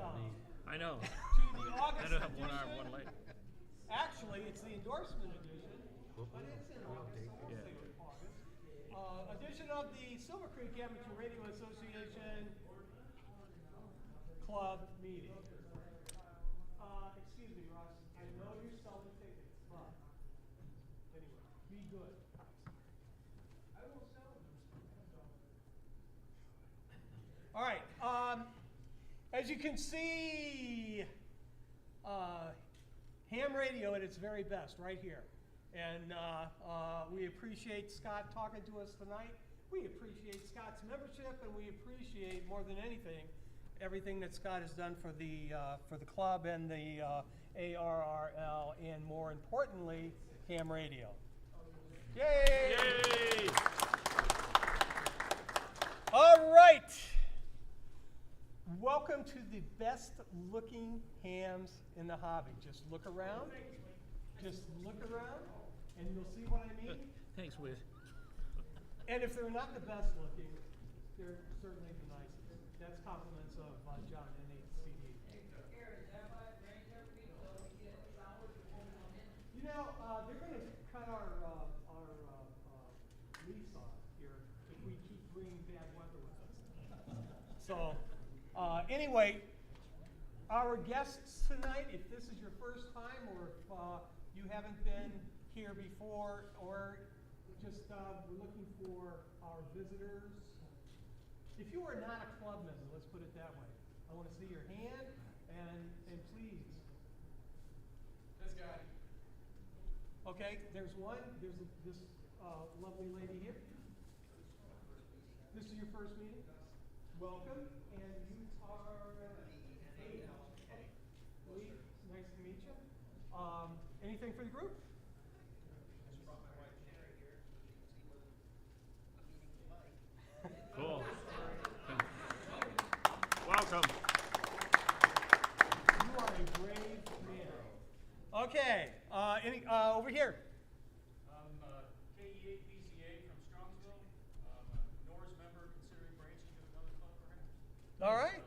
welcome I know. to the I August don't have one arm, edition. one leg. Actually, it's the endorsement edition, but it's in August, so we'll Yeah. say it's August. Edition of the Silver Creek Amateur Radio Association Club meeting. Excuse me, Russ, I know you're selling tickets, but anyway, be good. I will sell them. All right, as you can see, ham radio at its very best right here. And we appreciate Scott talking to us tonight. We appreciate Scott's membership, and we appreciate more than anything, everything that Scott has done for the club and the ARRL, and more importantly, ham radio. Yay! Yay! All right. Welcome to the best looking hams in the hobby. Just look around. Just look around and you'll see what I mean. Thanks, Wiz. And if they're not the best looking, they're certainly the nicest. That's compliments of John NHCD. You know, they're going to cut our lease off here if we keep bringing bad weather with us. So, anyway, our guests tonight, if this is your first time or if you haven't been here before, or just we're looking for our visitors. If you are not a club member, let's put it that way. I want to see your hand and please. This guy. Okay, there's one. There's this lovely lady here. This is your first meeting? Welcome. And you are Lee. Lee, nice to meet you. Anything for the group? Just brought my wife Sherry here. See whether Cool. Welcome. You are a brave man. Okay, over here. I'm KE8BCA from Strongsville. I'm a NORS member considering branching to another club perhaps. All right.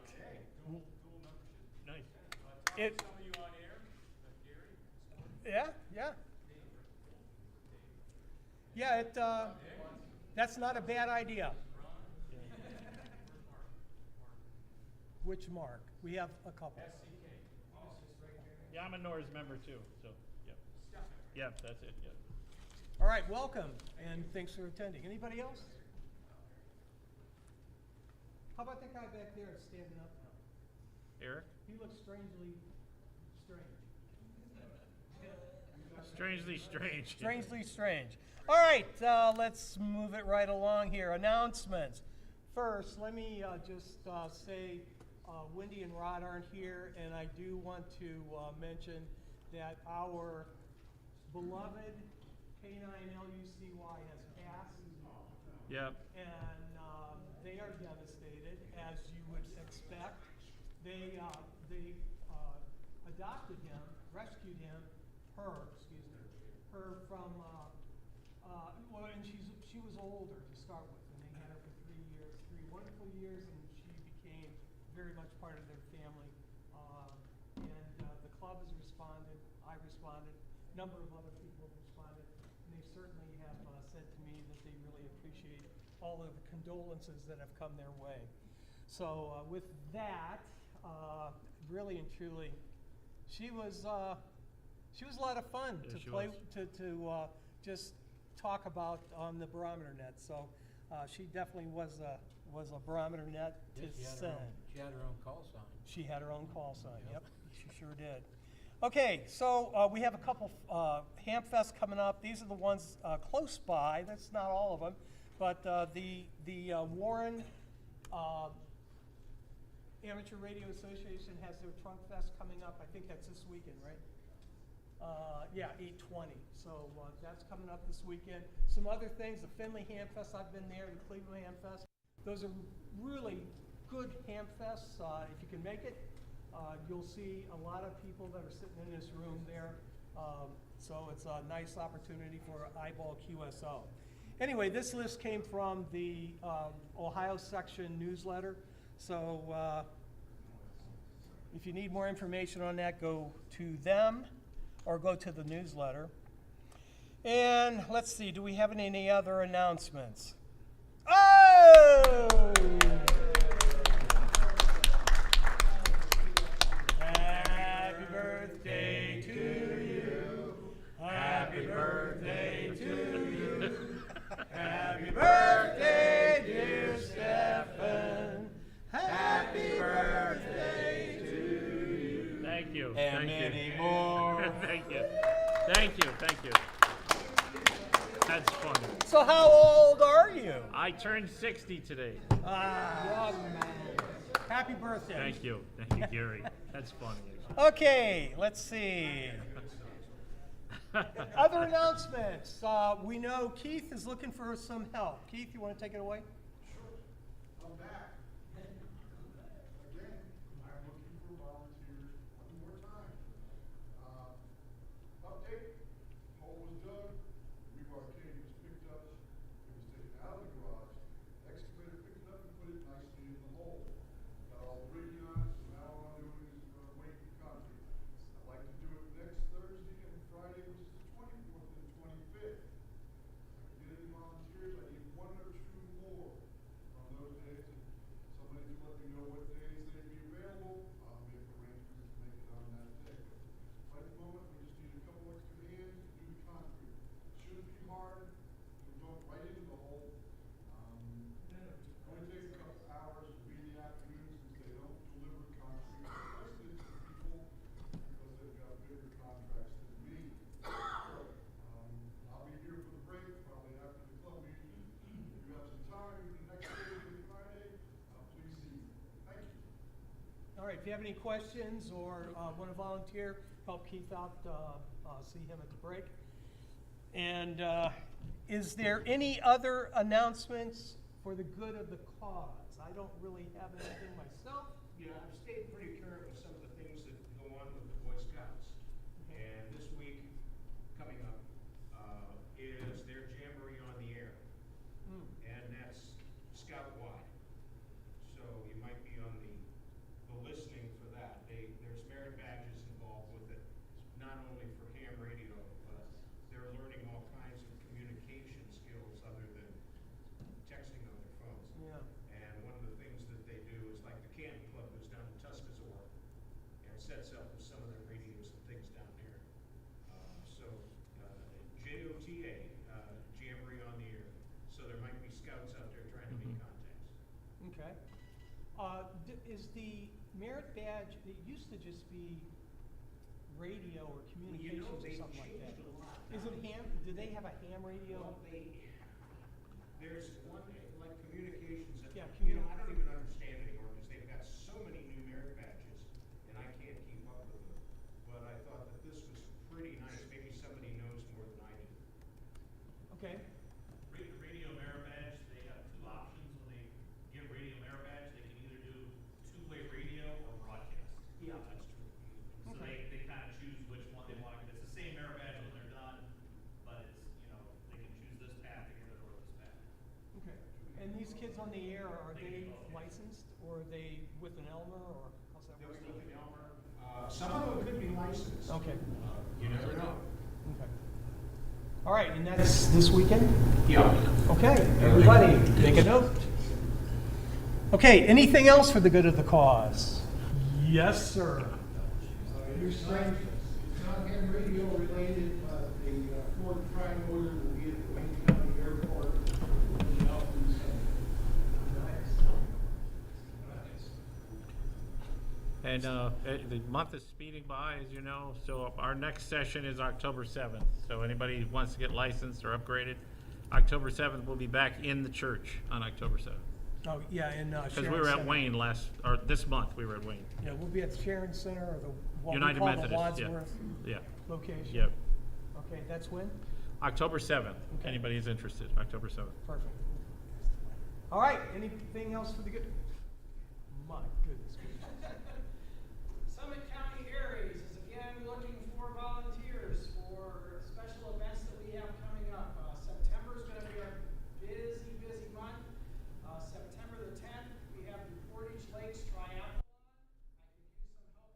Dual membership. Nice. Talked It- to some of you on air, Gary. Yeah, yeah. Yeah, that's not a bad idea. Which Mark? We have a couple. SCK. Oh, it's just right there. Yeah, I'm a NORS member too, so, yep. Yep, that's it, yep. All right, welcome, and thanks for attending. Anybody else? How about that guy back there standing up now? Eric? He looks strangely strange. Strangely strange. Strangely strange. All right, let's move it right along here. Announcements. First, let me just say Wendy and Rod aren't here, and I do want to mention that our beloved K9LUCY has passed, Yep. and they are devastated, as you would expect. They adopted him, rescued him, her from, well, and she was older to start with, and they had her for 3 years, 3 wonderful years, and she became very much part of their family. The club has responded, I responded, a number of other people have responded, and they certainly have said to me that they really appreciate all of the condolences that have come their way. So with that, really and truly, she was a lot of fun Yeah, to she play was. to just talk about on the barometer net. So she definitely was a barometer net to send. She had her own call sign. She had her own call sign. Yep, she sure did. Okay, so we have a couple Hamfests coming up. These are the ones close by. That's not all of them, but the Warren Amateur Radio Association has their Trunk Fest coming up. I think that's this weekend, right? Yeah, 8/20. So that's coming up this weekend. Some other things, the Finley Hamfest, I've been there, the Cleveland Hamfest. Those are really good Hamfests. If you can make it, you'll see a lot of people that are sitting in this room there. So it's a nice opportunity for eyeball QSO. Anyway, this list came from the Ohio section newsletter. So If you need more information on that, go to them or go to the newsletter. And let's see, do we have any other announcements? Oh! Happy birthday to you. Happy birthday to you. Happy birthday, dear Stefan. Happy birthday to you. Thank you. And many more. Thank you. Thank you. Thank you. That's funny. So how old are you? I turned 60 today. Young man. Happy birthday. Thank you. Thank you, Gary. That's funny. Okay, let's see. Other announcements. We know Keith is looking for some help. Keith, you want to take it away? I'm back. Again, I'm looking for volunteers one more time. Update, hole was dug, rebar cage was picked up, it was taken out of the garage, excavator picked it up and put it nicely in the hole. Got all the rigging on it, so now all I'm doing is wait for concrete. I'd like to do it next Thursday and Friday, which is the 24th and 25th. If I can get any volunteers, I need one or two more on those days. Somebody can let me know what days they'd be available. I'll make arrangements to make it on that day. Right at the moment, we just need a couple extra hands to do the concrete. Shouldn't be hard. We'll dump right into the hole. Only takes a couple hours. It'll be in the afternoon since they don't deliver concrete directly to people because they've got bigger contracts than me. I'll be here for the break, probably after the club meeting. If you have some time, the next Thursday and Friday, please see me. Thank you. All right, if you have any questions or want to volunteer, help Keith out, see him at the break. And is there any other announcements for the good of the cause? I don't really have anything myself. Yeah, I've stayed pretty current with some of the things that go on with the Boy Scouts. And this week, coming up, is their Jamboree on the Air. And that's Scout-wide. So you might be on the listening for that. There's merit badges involved with it, not only for ham radio, but they're learning all kinds of communication skills other than texting on their phones. Yeah. And one of the things that they do is like the Canton Club goes down to Tuscazor and sets up with some of their radios and things down there. JOTA, Jamboree on the Air. So there might be scouts out there trying to make contacts. Okay. Is the merit badge, it used to just be radio or communications or they've something like that. changed a lot. Is it ham, do they have a ham radio? Well, there's one, like communications, that, Yeah, I don't even understand anymore because they've got so many new merit badges and I can't keep up with them. But I thought that this was pretty nice. Maybe somebody knows more than I do. Okay. Radio merit badge, they have two options when they get radio merit badge. They can either do two-way radio or broadcast. Yeah, that's true. So Okay. they kind of choose which one they want. It's the same merit badge when they're done, but it's, they can choose this path to get it or this path. Okay. And these kids on the air, are they licensed or are they with an Elmer or how's that They'll work? be with an Elmer. Some of them could be licensed. Okay. You never know. Okay. All right, and that's this weekend? Yeah. Okay, everybody, make a note. Okay, anything else for the good of the cause? Yes, sir. Your strength, it's not ham radio related, but the Ford Tri-Motor will be at the Wayne County Airport in the Elton Center. And the month is speeding by, as you know, so our next session is October 7th. So anybody who wants to get licensed or upgraded, October 7th, we'll be back in the church on October 7th. Oh, yeah, in Sharon Because we were at Center. Wayne this month we were at Wayne. Yeah, we'll be at the Sharon Center or the, what we United call the Methodist, yeah. Wadsworth Yeah, location. yep. Okay, that's when? October 7th, Okay. anybody is interested, October 7th. Perfect. All right, anything else for the good? My goodness gracious. Summit County Aries is again looking for volunteers for special events that we have coming up. September is going to be our busy month. September the 10th, we have the Portage Lakes Triathlon. I could use some help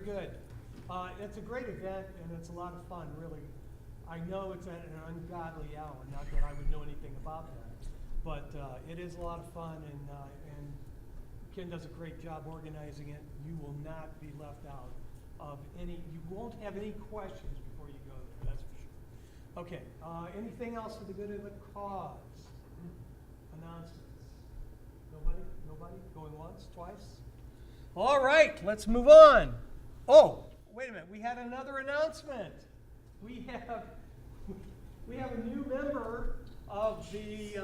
good. It's a great event, and it's a lot of fun, really. I know it's at an ungodly hour, not that I would know anything about that, but it is a lot of fun, and Ken does a great job organizing it. You will not be left out of any, you won't have any questions before you go there, that's for sure. Okay, anything else for the good of the cause? Announcements? Nobody? Nobody? Going once, twice? All right, let's move on. Oh, wait a minute, we had another announcement. We have a new member of the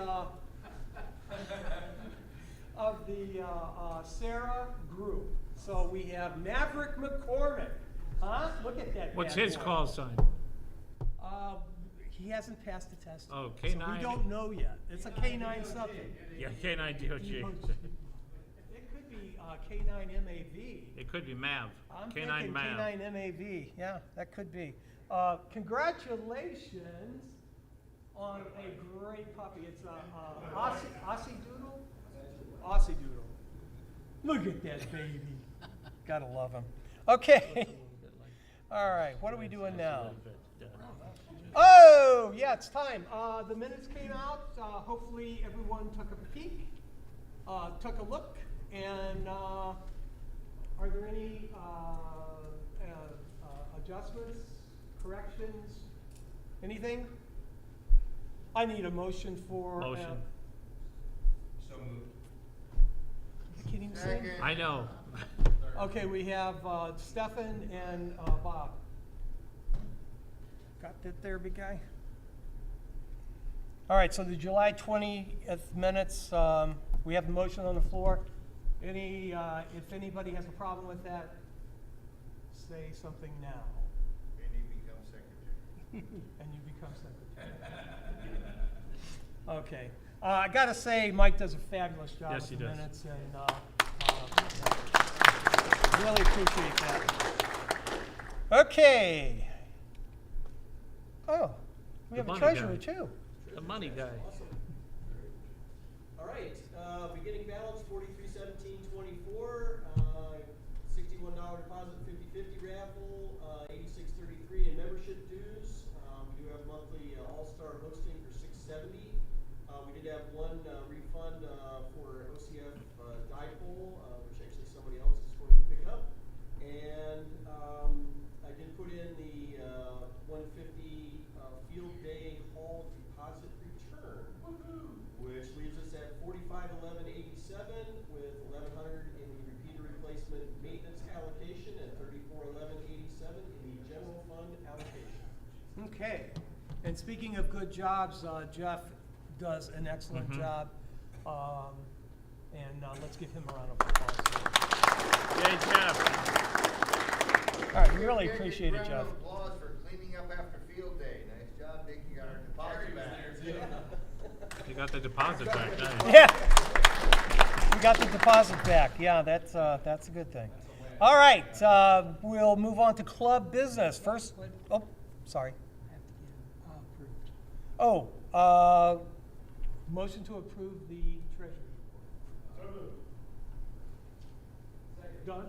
Sarah group. So we have Maverick McCormick. Huh? Look at that. What's bad his boy. call sign? He hasn't passed the test. Oh, yet. So K9. we don't know yet. It's a K9 something. Yeah, K9 DOG. It could be K9 MAV. It could be MAV. I'm K9 thinking MAV. K9 MAV. Yeah, that could be. Congratulations on a great puppy. It's a Aussie Doodle. Aussie Doodle. Look at that baby. Gotta love him. Okay. All right. What are we doing now? Oh, yeah, it's time. The minutes came out. Hopefully everyone took a peek, took a look, and are there any adjustments, corrections, anything? I need a motion for. Motion. So moved. I can't even sing. I know. Okay, we have Stefan and Bob. Got that there, big guy? All right, so the July 20th minutes, we have the motion on the floor. If anybody has a problem with that, say something now. And he becomes secretary. And you become secretary. Okay. I gotta say, Mike does a fabulous job Yes, with he the does. minutes, and really appreciate that. Okay. Oh, we have a money treasurer guy. too. The money guy. All right, beginning balance 431724, $61 deposit, 50/50 raffle, 8633 in membership dues. We do have monthly all-star hosting for $670. We did have one refund for OCF dipole, which actually somebody else is going to pick up. And I did put in the 150 field day hall deposit return, which leaves us at 451187 with 1100 in the repeater replacement maintenance allocation and 341187 in the general fund allocation. Okay. And speaking of good jobs, Jeff does an excellent job. And let's give him a round of applause. Yay, Jeff. All right, we really appreciate it, Jeff. Round of applause for cleaning up after field day. Nice job making our deposit back. You got the deposit back, nice. Yeah. We got the deposit back. Yeah, that's a good thing. All right, we'll move on to club business. First, oh, sorry. Oh, motion to approve the treasury report. Doug?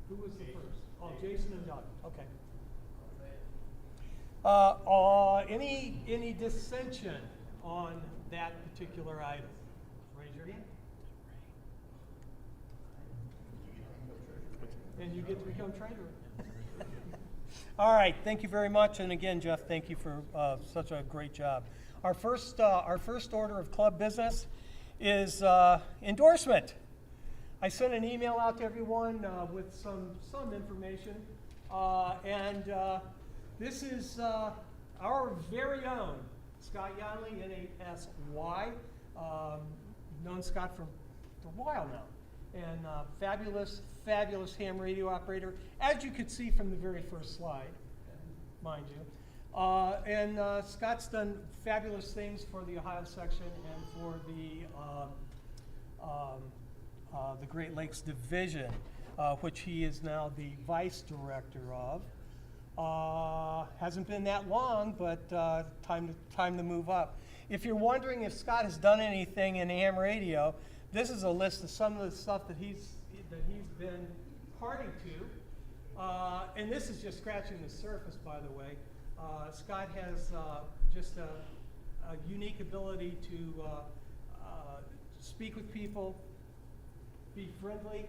Who was the first? Oh, Jason and Doug, okay. Any dissension on that particular item? Raise your hand. And you get to become treasurer. All right, thank you very much, and again, Jeff, thank you for such a great job. Our first order of club business is endorsement. I sent an email out to everyone with some information, and this is our very own Scott Yonley, N-A-S-Y. Known Scott for a while now, and fabulous ham radio operator, as you could see from the very first slide, mind you. And Scott's done fabulous things for the Ohio section and for the Great Lakes Division, which he is now the vice director of. Hasn't been that long, but time to move up. If you're wondering if Scott has done anything in ham radio, this is a list of some of the stuff that he's been party to. And this is just scratching the surface, by the way. Scott has just a unique ability to speak with people, be friendly,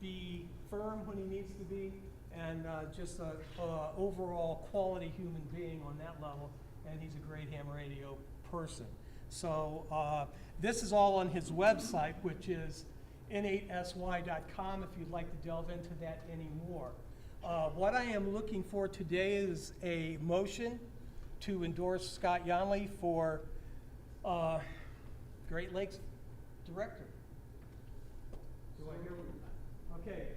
be firm when he needs to be, and just a overall quality human being on that level. And he's a great ham radio person. So this is all on his website, which is n8sy.com if you'd like to delve into that anymore. What I am looking for today is a motion to endorse Scott Yonley for Great Lakes Director. Do I hear? Okay,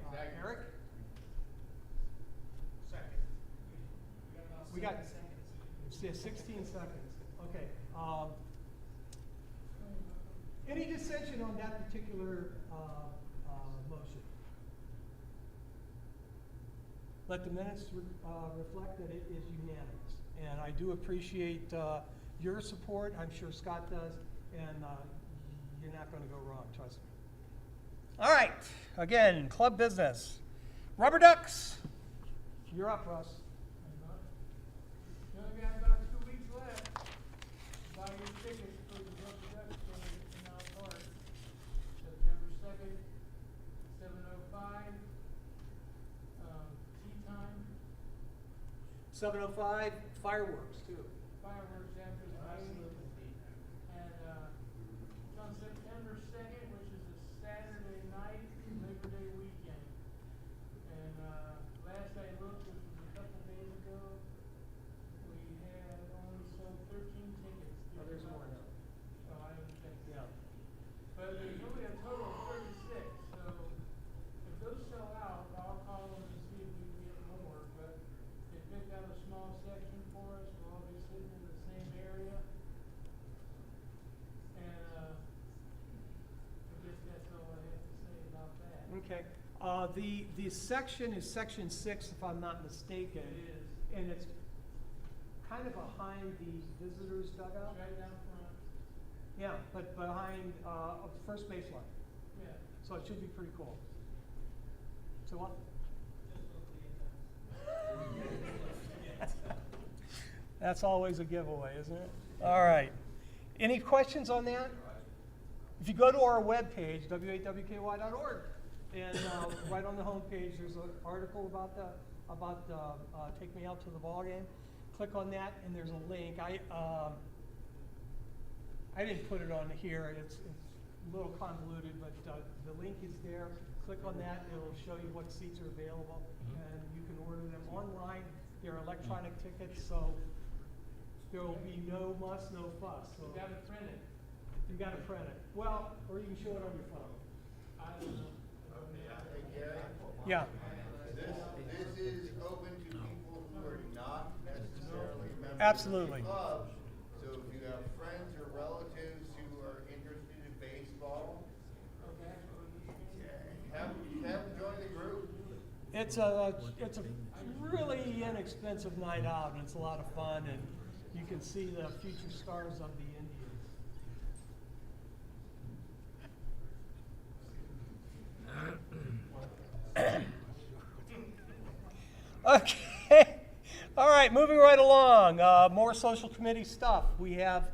Eric? Second. We got 16 seconds. Okay. Any dissension on that particular motion? Let the minutes reflect that it is unanimous. And I do appreciate your support. I'm sure Scott does. And you're not going to go wrong, trust me. All right. Again, club business. Rubber Ducks. You're up, Russ. You only got about 2 weeks left. Buy your tickets for the Rubber Ducks game in our park. September 2nd, 7:05. Tea time, 7:05, fireworks, too. fireworks after the game. And it's on September 2nd, which is a Saturday night, Labor Day weekend. And last I looked, which was a couple days ago, we had only sold 13 tickets. Oh, there's more now. So I haven't checked. Yeah. But there's only a total of 36, so if those sell out, I'll call them and see if we can get more. But they picked out a small section for us, we'll all be sitting in the same area. And I guess that's all I have to say about that. Okay. The section is section 6, if I'm not mistaken. It is. And it's kind of behind the visitors dugout. Right down front, Yeah, but behind first baseline. yeah. So it should be pretty cool. So what? That's always a giveaway, isn't it? All right. Any questions on that? If you go to our webpage, w8wky.org, and right on the homepage, there's an article about Take Me Out to the Ball Game. Click on that, and there's a link. I didn't put it on here. It's a little convoluted, but the link is there. Click on that. It'll show you what seats are available, and you can order them online. They're electronic tickets, so there will be no muss, no fuss. So You gotta print it. you got to print it. Well, or you can show it on your phone. I don't know. Hey, Gary, Yeah. this is open to people who are not necessarily members Absolutely. of the club. So if you have friends or relatives who are interested in baseball, Okay. have them join the group. It's a really inexpensive night out, and it's a lot of fun, and you can see the future stars of the Indians. Okay. All right, moving right along. More social committee stuff. We have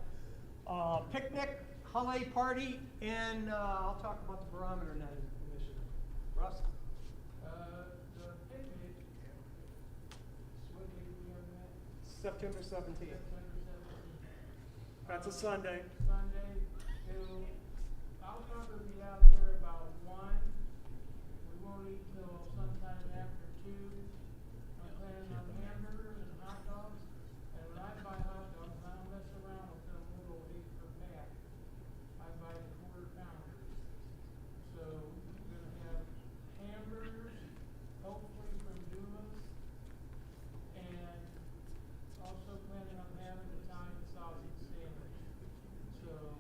picnic, holiday party, and I'll talk about the barometer initiative. Russ? The picnic, what date we on that? September 17th. September 17th. That's a Sunday. Sunday, I'll probably be out there about 1. We won't eat till sometime after 2. I'm planning on hamburgers and hot dogs. And when I buy hot dogs, I don't mess around with them little 8 per pack. I buy the quarter pounders. So we're gonna have hamburgers, hopefully from Dumas. And also planning on having Italian sausage sandwich. So,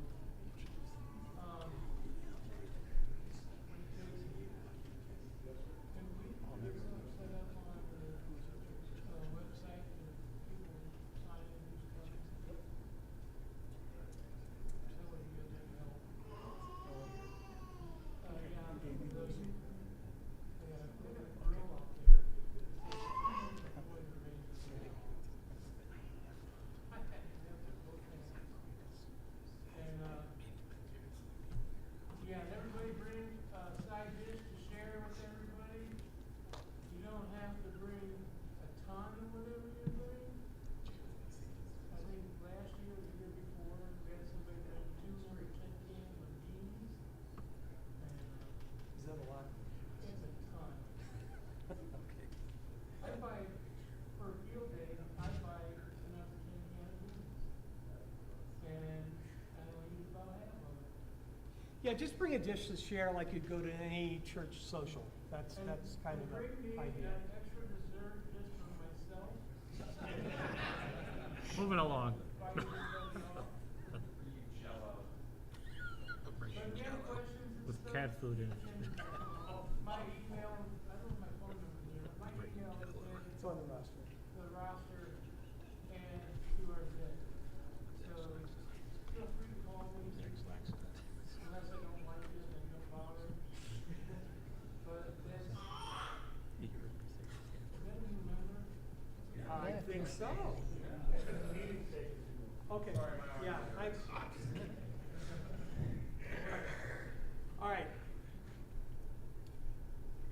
can we get something set up on Yeah, just bring a dish to share like you'd go to any church social. That's kind of Bring me the idea. extra dessert just for myself. Moving along. Invite everybody off. But if you have questions and With stuff, cat food in it. you can, my email, I don't have my phone number there. My email is It's on the roster. the roster and QRZ. So feel free to call me. Unless I don't like it, then don't bother. But that's, is that a new member? I think so. Okay, yeah, all right.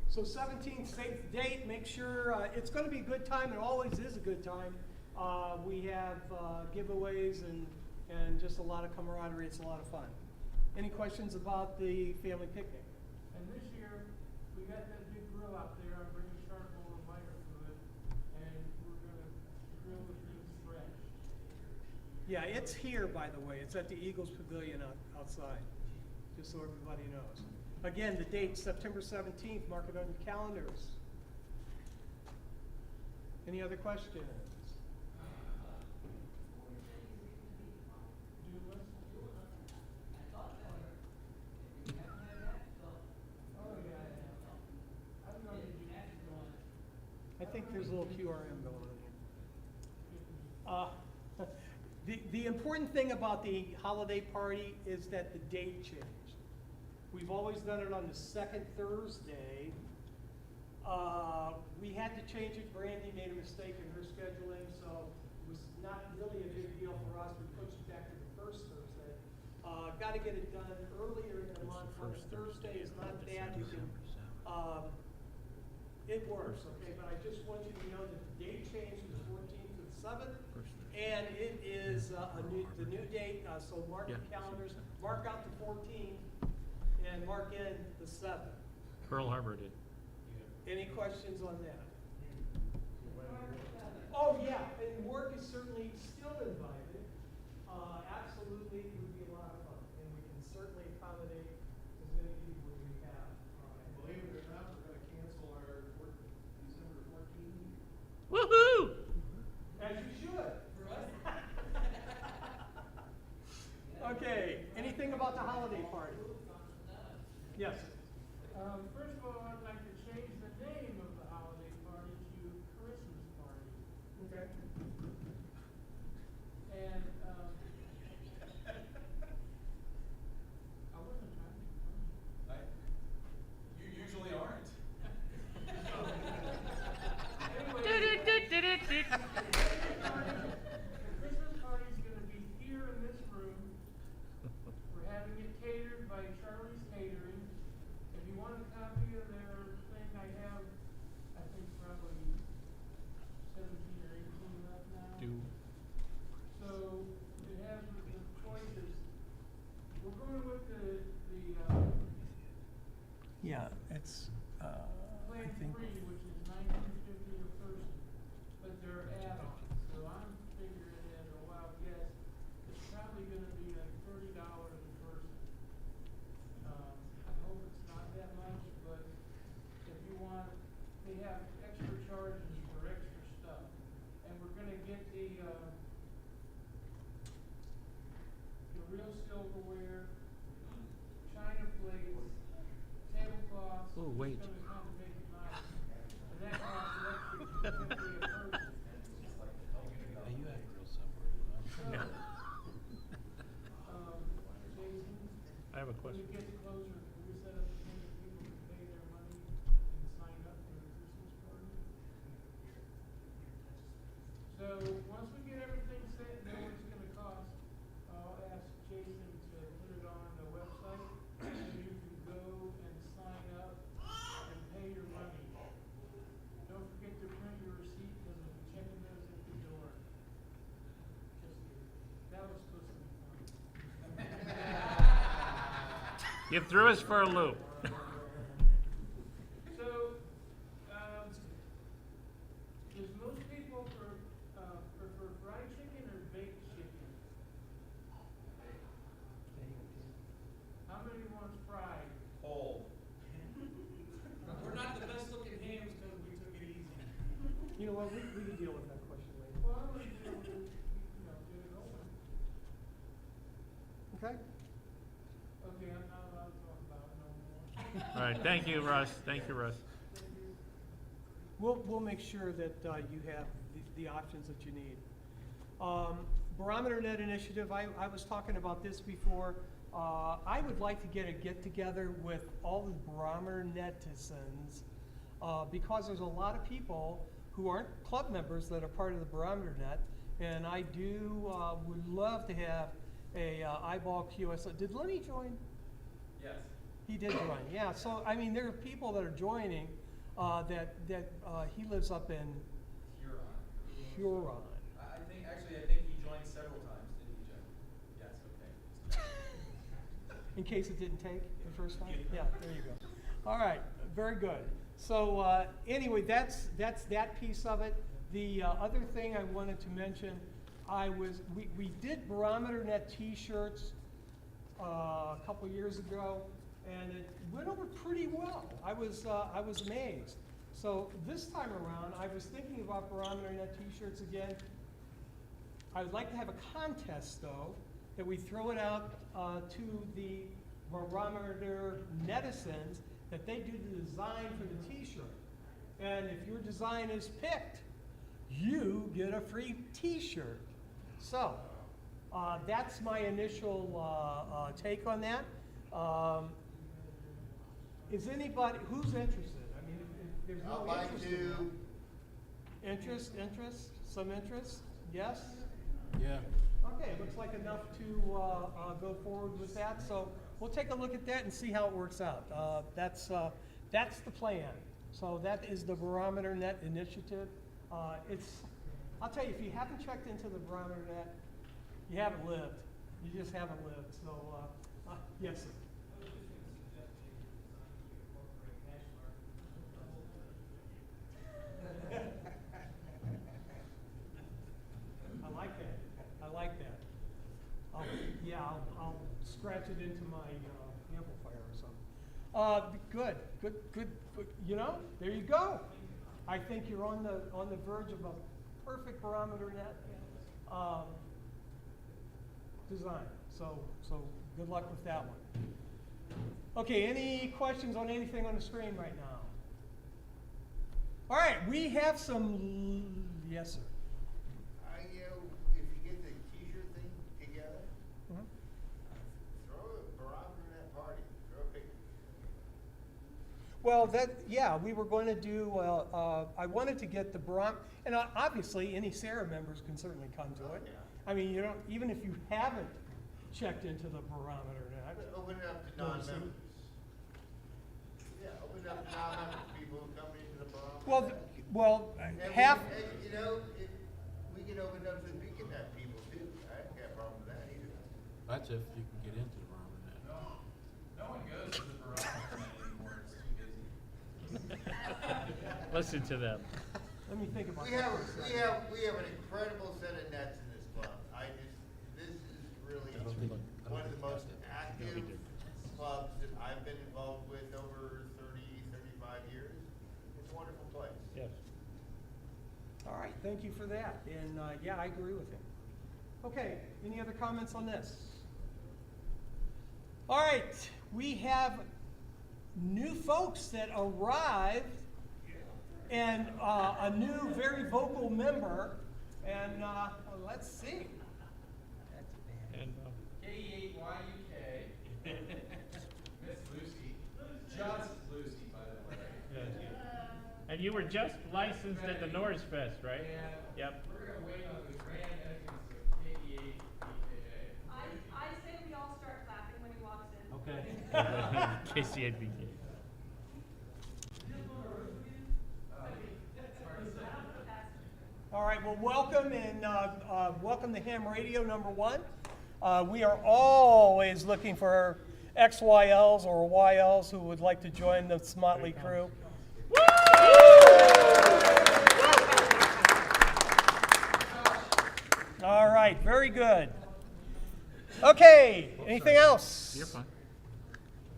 So 17th, save the date, make sure, it's gonna be a good time, it always is a good time. We have giveaways and just a lot of camaraderie, it's a lot of fun. Any questions about the family picnic? And this year, we got that big grill out there, I'm bringing charcoal and lighter to it, and we're gonna grill the things fresh. Yeah, it's here, by the way. It's at the Eagles Pavilion outside, just so everybody knows. Again, the date, September 17th, mark it on your calendars. Any other questions? Do what? Oh, yeah. I don't know if you have to go on. I think there's a little QRM going on here. The important thing about the holiday party is that the date changed. We've always done it on the second Thursday. We had to change it. Brandy made a mistake in her scheduling, so it was not really a big deal for us. We pushed it back to the first Thursday. Got to get it done earlier in the month. On the Thursday is not bad. You can, it works, okay? But I just want you to know that the date changed from the 14th to the 7th. And it is the new date, so mark your calendars, mark out the 14th, and mark in the 7th. Pearl Harbor did. Any questions on that? Oh, yeah, and work is certainly still invited. Absolutely, it would be a lot of fun, and we can certainly accommodate as many people as we have. Believe it or not, we're gonna cancel our December 14th. Woohoo! As you should. Okay, anything about the holiday party? Yes. First of all, I'd like to change the name of the holiday party to Christmas party. Okay. And, I wasn't trying to be funny. You usually aren't. Anyway, the Christmas party's gonna be here in this room. We're having it catered by Charlie's Catering. If you want a copy of their thing, I have, I think probably 17 or 18 left now. So it has the choices. We're going with the Yeah, it's, plan three, which is $19.50 a person, but they're add-ons. So I'm figuring as a wild guess, it's probably gonna be like $30 a person. I hope it's not that much, but if you want, they have extra charges for extra stuff. And we're gonna get the real silverware, china plates, tablecloths. Oh, wait. It's gonna come to make it nice. And that costs an extra $2.50 a person. You had real supper. So, Yeah. Jason, I have a when question. it gets closer, can we set up a thing that people can pay their money and sign up for the Christmas party? So, once we get everything set and know what it's gonna cost, I'll ask Jason to put it on the website, and you can go and sign up and pay your money. Don't forget to print your receipt, because we'll be checking those at the door. Just kidding. That was supposed to be fun. You threw us for a loop. So, does most people prefer fried chicken or baked chicken? How many want Okay, I'm not allowed to talk about it no more. All right, thank you, Russ. Thank you, Russ. We'll make sure that you have the options that you need. Barometer Net Initiative, I was talking about this before. I would like to get a get-together with all the Barometer Netizens because there's a lot of people who aren't club members that are part of the Barometer Net, and I would love to have a eyeball QSL. Did Lenny join? Yes. He did join, yeah. So, I mean, there are people that are joining that he lives up in Huron. I think he joined several times, didn't he, Jim? Yes, okay. In case it didn't take the first time? Yeah, there you go. All right, very good. So anyway, that's that piece of it. The other thing I wanted to mention, we did Barometer Net T-shirts a couple years ago, and it went over pretty well. I was amazed. So this time around, I was thinking about Barometer Net T-shirts again. I would like to have a contest, though, that we throw it out to the Barometer Netizens, that they do the design for the T-shirt. And if your design is picked, you get a free T-shirt. So that's my initial take on that. Is anybody, who's interested? I mean, if there's no I'd like interest to. in that. Some interest? Yes? Yeah. Okay, looks like enough to go forward with that. So we'll take a look at that and see how it works out. That's the plan. So that is the Barometer Net Initiative. I'll tell you, if you haven't checked into the Barometer Net, you haven't lived. You just haven't lived. So yes, sir. I like that. I'll scratch it into my amplifier or something. Good. You know, there you go. I think you're on the verge of a perfect Barometer Net design. So good luck with that one. Okay, any questions on anything on the screen right now? All right, we have some. Yes, sir. If you get the T-shirt thing together, throw a Barometer Net party. Throw a picture. Well, we were going to do. I wanted to get the Barometer, and obviously any Sarah members can certainly come to it. Yeah. I mean, you don't even if you haven't checked into the Barometer Net. Open it up to non-members. Yeah, open it up to non-members, people who come into the Barometer. Well, And half. we can open it up to the Beacon Net people too. I ain't got a problem with that either. That's if you can get into the Barometer Net. No one goes to the Barometer Net anymore, it's too busy. Listen to them. Let me think about We that. have, for a we second. have, we have an incredible set of nets in this club. This is really one of the most active clubs that I've been involved with over 30, 35 years. It's a wonderful place. Yes. All right, thank you for that. And yeah, I agree with him. Okay, any other comments on this? All right, we have new folks that arrived and a new very vocal member. And let's see. And K-E-8-Y-U-K. Miss Lucy. Just Lucy, by the way. and you were just licensed at the Norris Fest, right? And Yep. we're gonna wait on the grand entrance of K-E-8-B-K-A. I say we all start clapping when he walks in. Okay. KCABK. All right, well, welcome and welcome to Ham Radio #1. We are always looking for XYLs or YLs who would like to join the Motley crew. All right, very good. Okay, anything else? You're fine.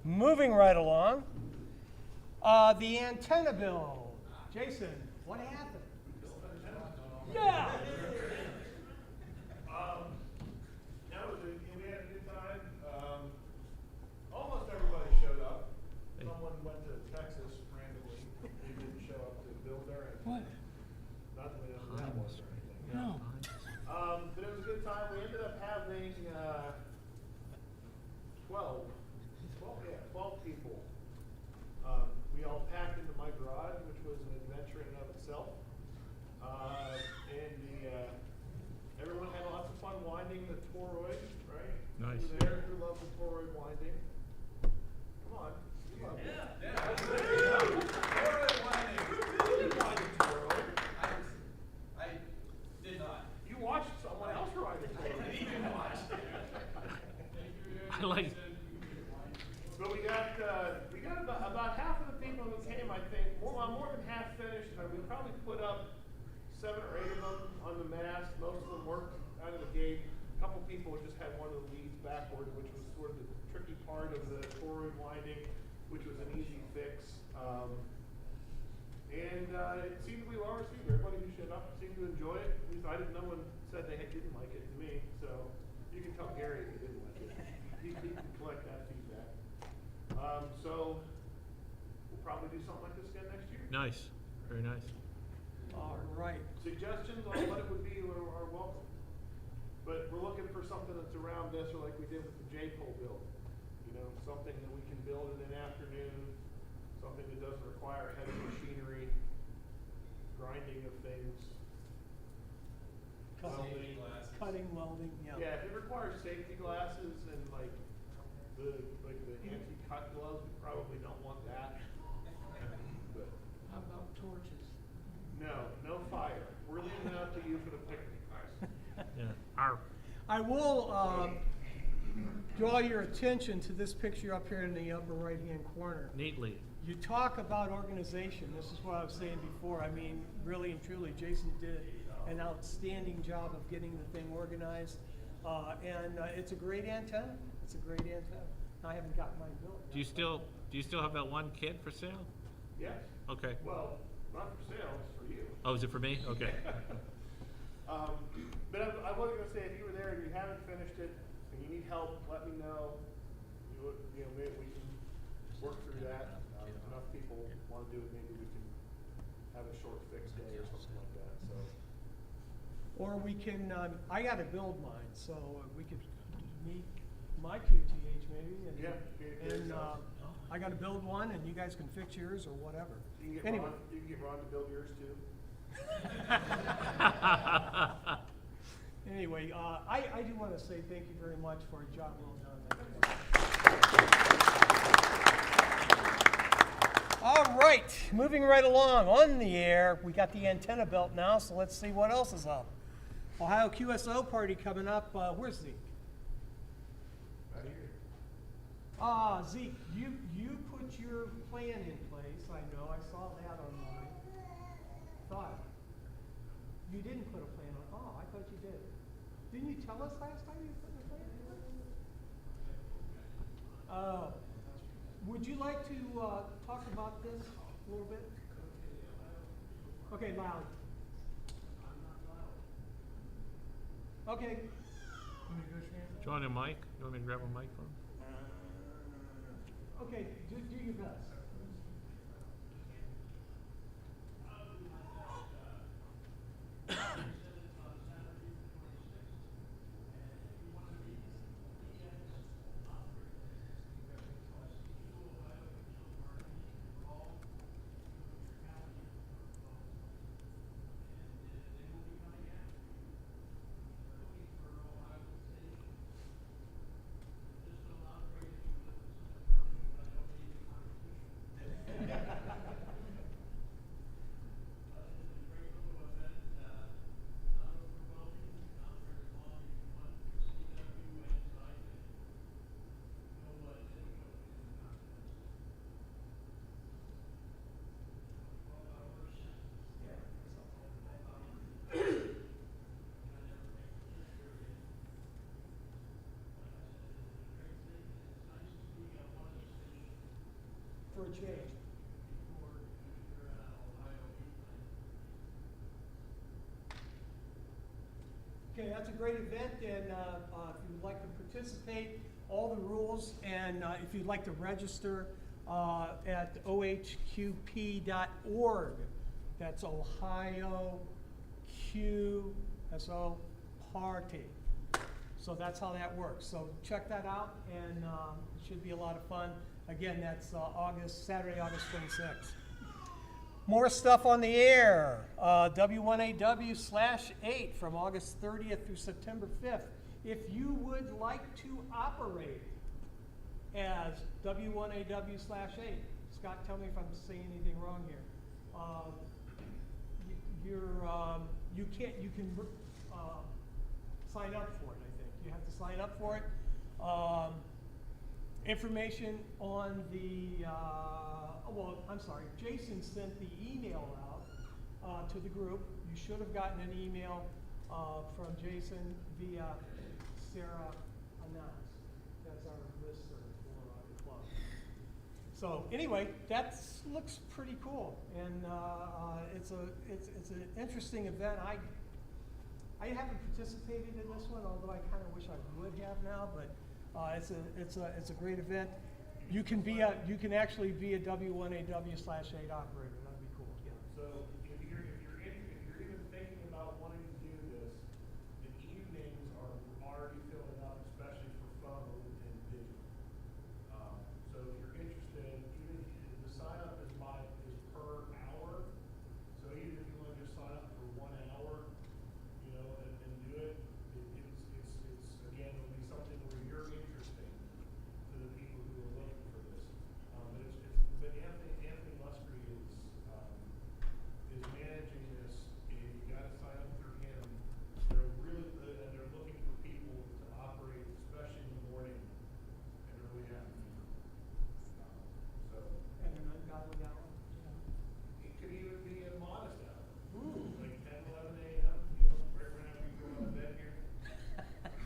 Moving right along. The antenna bill. Jason, what happened? Yeah. No, we had a good time. 12 people. We all packed into my garage, which was an adventure in and of itself. Everyone had lots of fun winding the toroid, right? Nice. You there who love the toroid winding? Come on. You love it. Toroid winding. You wind the toroid. I did not. You watched someone else ride the toroid. I didn't even watch. I like, But we got about half of the people who came, I think, more than half finished. We probably put up 7 or 8 of them on the mast. Most of them worked out of the gate. A couple people just had one of the leads backward, which was sort of the tricky part of the toroid winding, which was an easy fix. It seemed to be well received. Everybody who showed up seemed to enjoy it. At least no one said they didn't like it to me. So you can tell Gary if he didn't like it. He can collect that feedback. So we'll probably do something like this again next year. nice, very nice. All right. Suggestions on what it would be are welcome. But we're looking for something that's around this, or like we did with the J-pole build. You know, something that we can build in an afternoon, something that doesn't require heavy machinery, grinding of things. Safety glasses. Cutting, welding, yeah. Yeah, if it requires safety glasses and like the anti-cut gloves, we probably don't want that. But How about torches? no fire. We're leaving it up to you for the picnic, guys. Yeah. Our, I will draw your attention to this picture up here in the upper right-hand corner. neatly. You talk about organization. This is what I was saying before. I mean, really and truly, Jason did an outstanding job of getting the thing organized. It's a great antenna. It's a great antenna. I haven't got mine built. Do you still have that one kit for sale? Yes. Okay. Well, not for sale, it's for you. Oh, is it for me? Okay. But I was going to say, if you were there and you haven't finished it and you need help, let me know. Maybe we can work through that. If enough people want to do it, maybe we can have a short fix day or something like that. So. Or we can, I got to build mine, so we could meet my QTH maybe. And I got to build one, and you guys can fix yours or whatever. You can get Ron to build yours too. Anyway, I do want to say thank you very much for a job well done. All right, moving right along on the air. We got the antenna belt now, so let's see what else is up. Ohio QSO party coming up. Where's Zeke? Right here. Zeke, you put your plan in place. I know. I saw that online. Thought you didn't put a plan on. Oh, I thought you did. Didn't you tell us last time you put the plan in place? Would you like to talk about this a little bit? Okay, loud. Okay. Do you want a mic? You want me to grab a mic for him? Okay, do your best. For a change. Okay, that's a great event, and if you'd like to participate, all the rules, and if you'd like to register at ohqp.org. That's Ohio QSO Party. So that's how that works. So check that out, and it should be a lot of fun. Again, that's Saturday, August 26th. More stuff on the air. W1AW/8 from August 30th through September 5th. If you would like to operate as W1AW/8, Scott, tell me if I'm saying anything wrong here. You can sign up for it, I think. You have to sign up for it. Information on the, Jason sent the email out to the group. You should have gotten an email from Jason via Sarah Anas. That's our listserv for the club. So anyway, that looks pretty cool, and it's an interesting event. I haven't participated in this one, although I kind of wish I would have now. But it's a great event. You can actually be a W1AW/8 operator. That'd be cool. Yeah. So if you're even thinking about wanting to do this, the evenings are already filling up, especially for phone and digital. So if you're interested, even the sign up is per hour. So even if you want to just sign up for 1 hour, and do it, it's again, it'll be something where you're interesting to the people who are looking for this. But Anthony Luscre is managing this, and you gotta sign up through him. They're really good, and they're looking for people to operate, especially in the morning and early afternoon. So And an ungodly hour. it could even be a modest hour, Ooh. like 10, 11 a.m., right whenever you go to bed here.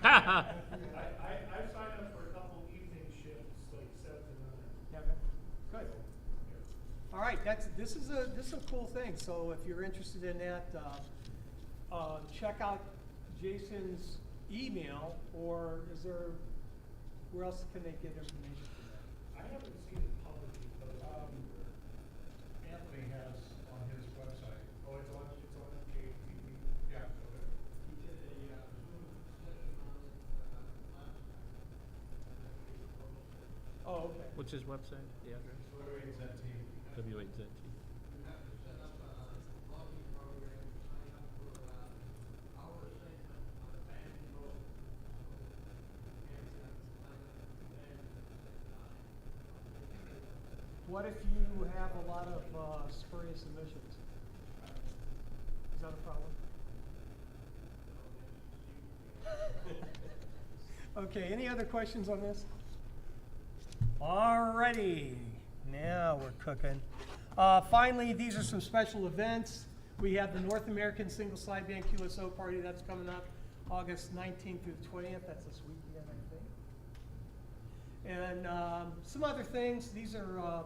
I've signed up for a couple evening shifts, like 7 to 9. Yeah, good. All right, this is a cool thing. So if you're interested in that, check out Jason's email, or where else can they get information from that? I haven't seen it publicly, but Anthony has on his website. oh, it's on KTV. Yeah. Okay. He did a Zoom session on it last time. Oh, okay. What's his website, the address? W8ZT. You have to set up a logging program, sign up for our segment on a family mode. And sign up for family at the same time. What if you have a lot of spurious emissions? Is that a problem? Okay, any other questions on this? Alrighty, now we're cooking. Finally, these are some special events. We have the North American Single Sideband QSO Party that's coming up August 19th through the 20th. That's this weekend, I think. And some other things. These are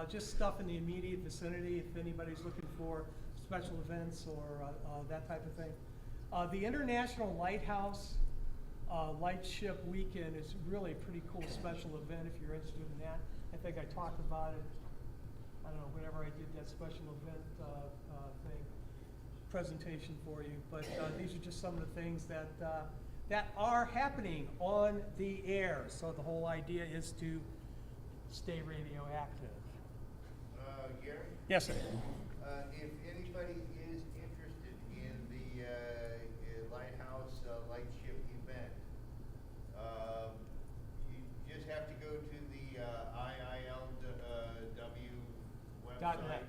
just stuff in the immediate vicinity if anybody's looking for special events or that type of thing. The International Lighthouse Lightship Weekend is really a pretty cool special event if you're interested in that. I think I talked about it, I don't know, whenever I did that special event presentation for you. But these are just some of the things that are happening on the air. So the whole idea is to stay radioactive. Gary? Yes, sir. If anybody is interested in the Lighthouse Lightship event, you just have to go to the IILW website,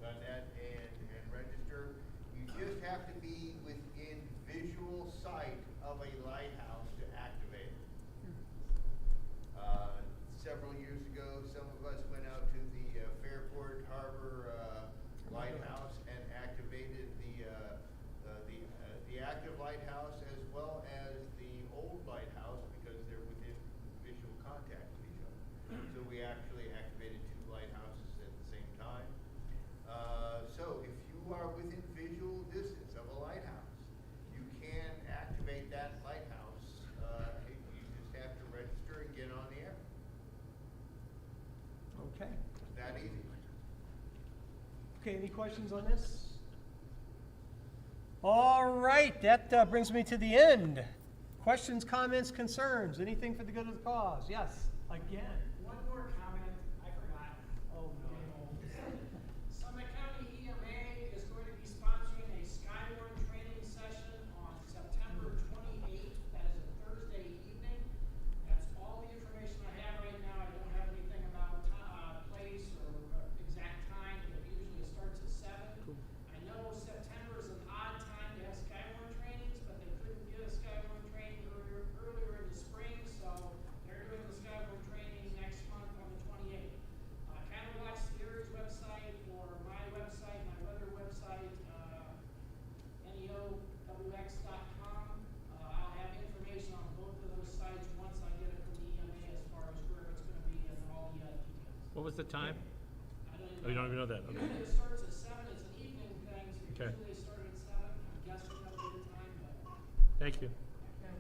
.net, and register. You just have to be within visual sight of a lighthouse to activate it. Several years ago, some of us went out to the Fairport Harbor Lighthouse and activated the active lighthouse as well as the old lighthouse because they're within visual contact with each other. So we actually activated 2 lighthouses at the same time. So if you are within visual distance of a lighthouse, you can activate that lighthouse. You just have to register and get on the air. Okay. It's that easy. Okay, any questions on this? All right, that brings me to the end. Questions, comments, concerns, anything for the good of the cause? Yes, again. One more comment, I forgot. Oh, no. Summit County EMA is going to be sponsoring a Skywarn training session on September 28th. That is a Thursday evening. That's all the information I have right now. I don't have anything about place or exact time, but usually it starts at 7. I know September is an odd time to have Skywarn trainings, but they couldn't get a Skywarn training earlier in the spring, so they're doing the Skywarn training next month on the 28th. Kind of watch the Aries website or my website, my weather website, neowx.com. I'll have information on both of those sites once I get it from the EMA as far as where it's going to be and all the details. What was the time? I don't even Oh, you don't even know that, okay. Usually it starts at 7, it's an evening thing, so Okay. usually they start at 7. I'm guessing that'll be the time, but Thank you. Okay. yes.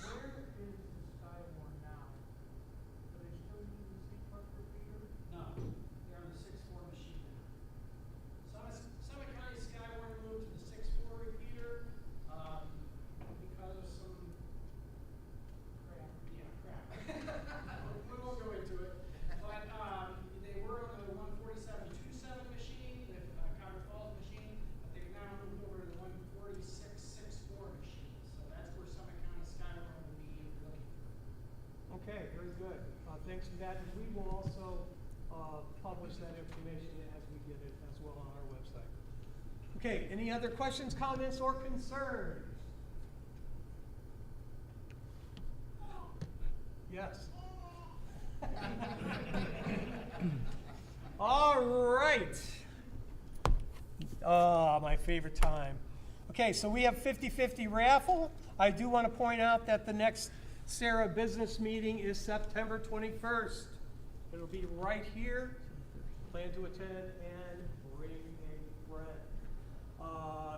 Where is the Skywarn now? Do they still use the Seaport repeater? No, they're on the 6-4 machine now. Summit County Skywarn moved to the 6-4 repeater, because of some crap. We won't go into it, but, they were on the 147-27 machine, the Cotter Falls machine, but they've now moved over to the 146-6-4 machine. So that's where Summit County Skywarn will be looking for. Okay, very good. Thanks for that. And we will also publish that information as we get it as well on our website. Okay, any other questions, comments, or concerns? Yes. All right. My favorite time. Okay, so we have 50-50 raffle. I do want to point out that the next Sarah business meeting is September 21st. It'll be right here. Plan to attend and bring a friend.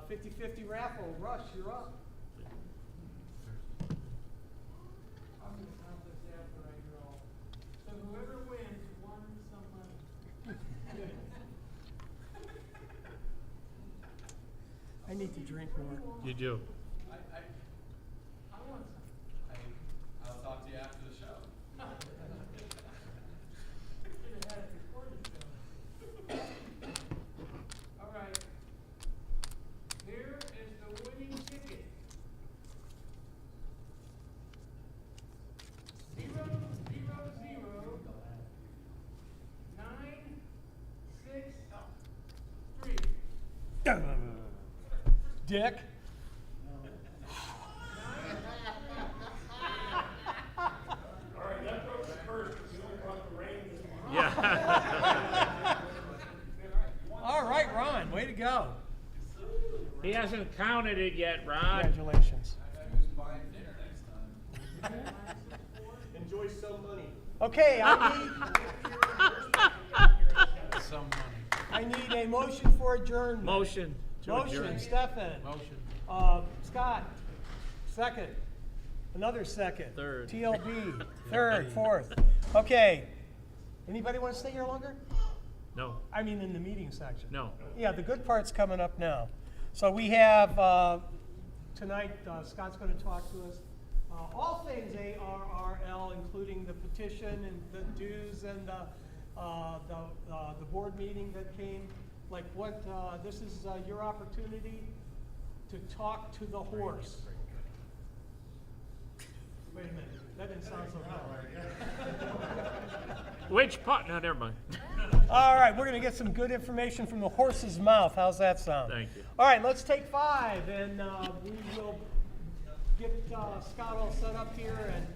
50-50 raffle. Rush, you're up. I'm gonna count this after I draw. So whoever wins won some money. I need to drink more. You do. I want some. I'll talk to you after the show. Should have had it before the show. All right. Here is the winning ticket. 0, 0, 0, 9, 6, 3. Dick? All right, that broke the curse, because you only brought the rain this morning. Yeah. All right, Ron, way to go. He hasn't counted it yet, Rod. Congratulations. I was buying dinner next time. Enjoy some money. Okay, Some money. I need a motion for adjournment. Motion to Motion, adjourn. Stefan. Motion. Scott, second. Another second. Third. TLB, third, fourth. Okay. Anybody want to stay here longer? No, I mean, in the meeting section. no. Yeah, the good part's coming up now. So we have, tonight, Scott's going to talk to us, all things ARRL, including the petition and the dues and the board meeting that came. Like what, this is your opportunity to talk to the horse. Wait a minute, that didn't sound so good. Which part? No, never mind. All right, we're going to get some good information from the horse's mouth. How's that sound? Thank you. All right, let's take 5, and we will get Scott all set up here and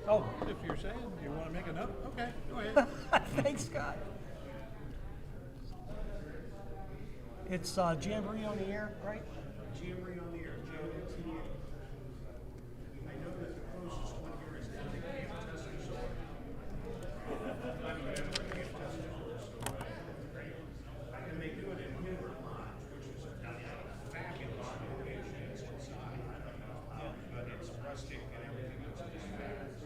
Oh, If you're saying you want to make a note, okay, go ahead. thanks, Scott. It's Jamboree on the Air, right? Jamboree on the Air, JMTA. I know that the closest one here is down in Camp Tester, so I'm a member of Camp Tester, so I can make do it in Hoover Lodge, which is a fabulous location, it's inside. But it's rustic and everything else is fabulous.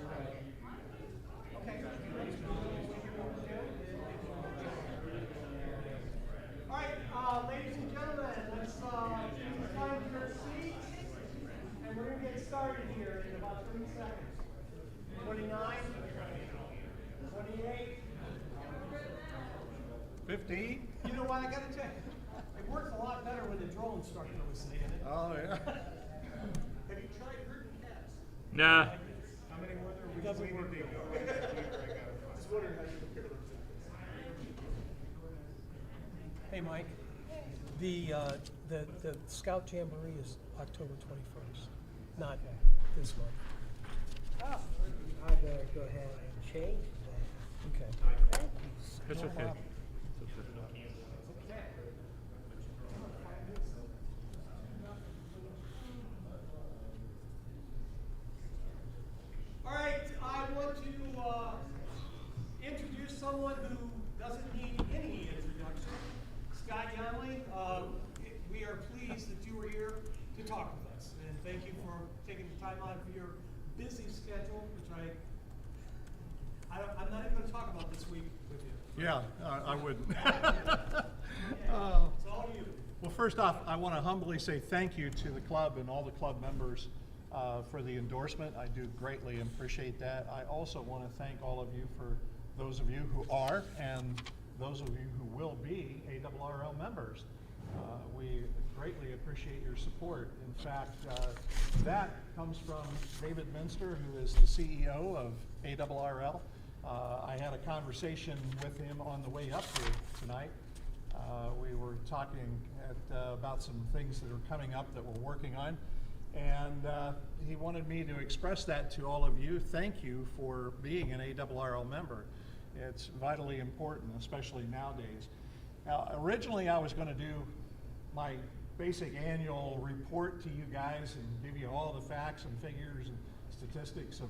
All right, ladies and gentlemen, let's find your seats, and we're gonna get started here in about 30 seconds. 29, 28. 15? You know what, I gotta tell you, it works a lot better when the drones start noticing it. Oh, yeah. Have you tried herding cats? Nah. How many were there? It doesn't work. They go right after I got a Just wondering how you compare those two. Hey, Mike, the Scout Jamboree is October 21st, not this month. I better go ahead and change that. Okay. Thank you. It's No okay. problem. All right, I want to introduce someone who doesn't need any introduction. Scott Youngley, we are pleased that you were here to talk with us, and thank you for taking the time out of your busy schedule, which I'm not even going to talk about this week with you. Yeah, I wouldn't. It's all you. Well, first off, I want to humbly say thank you to the club and all the club members for the endorsement. I do greatly appreciate that. I also want to thank all of you for those of you who are and those of you who will be ARRL members. We greatly appreciate your support. In fact, that comes from David Minster, who is the CEO of ARRL. I had a conversation with him on the way up here tonight. We were talking about some things that are coming up that we're working on, and he wanted me to express that to all of you. Thank you for being an ARRL member. It's vitally important, especially nowadays. Now, originally I was going to do my basic annual report to you guys and give you all the facts and figures and statistics of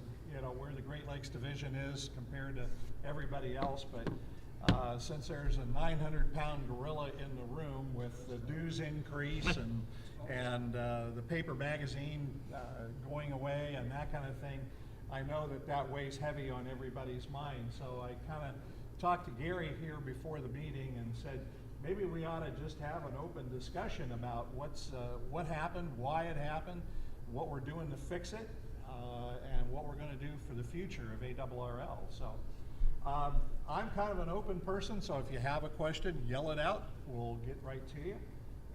where the Great Lakes Division is compared to everybody else, but since there's a 900-pound gorilla in the room with the dues increase and the paper magazine going away and that kind of thing, I know that weighs heavy on everybody's mind. So I kind of talked to Gary here before the meeting and said, maybe we ought to just have an open discussion about what happened, why it happened, what we're doing to fix it, and what we're going to do for the future of ARRL. So I'm kind of an open person, so if you have a question, yell it out. We'll get right to you.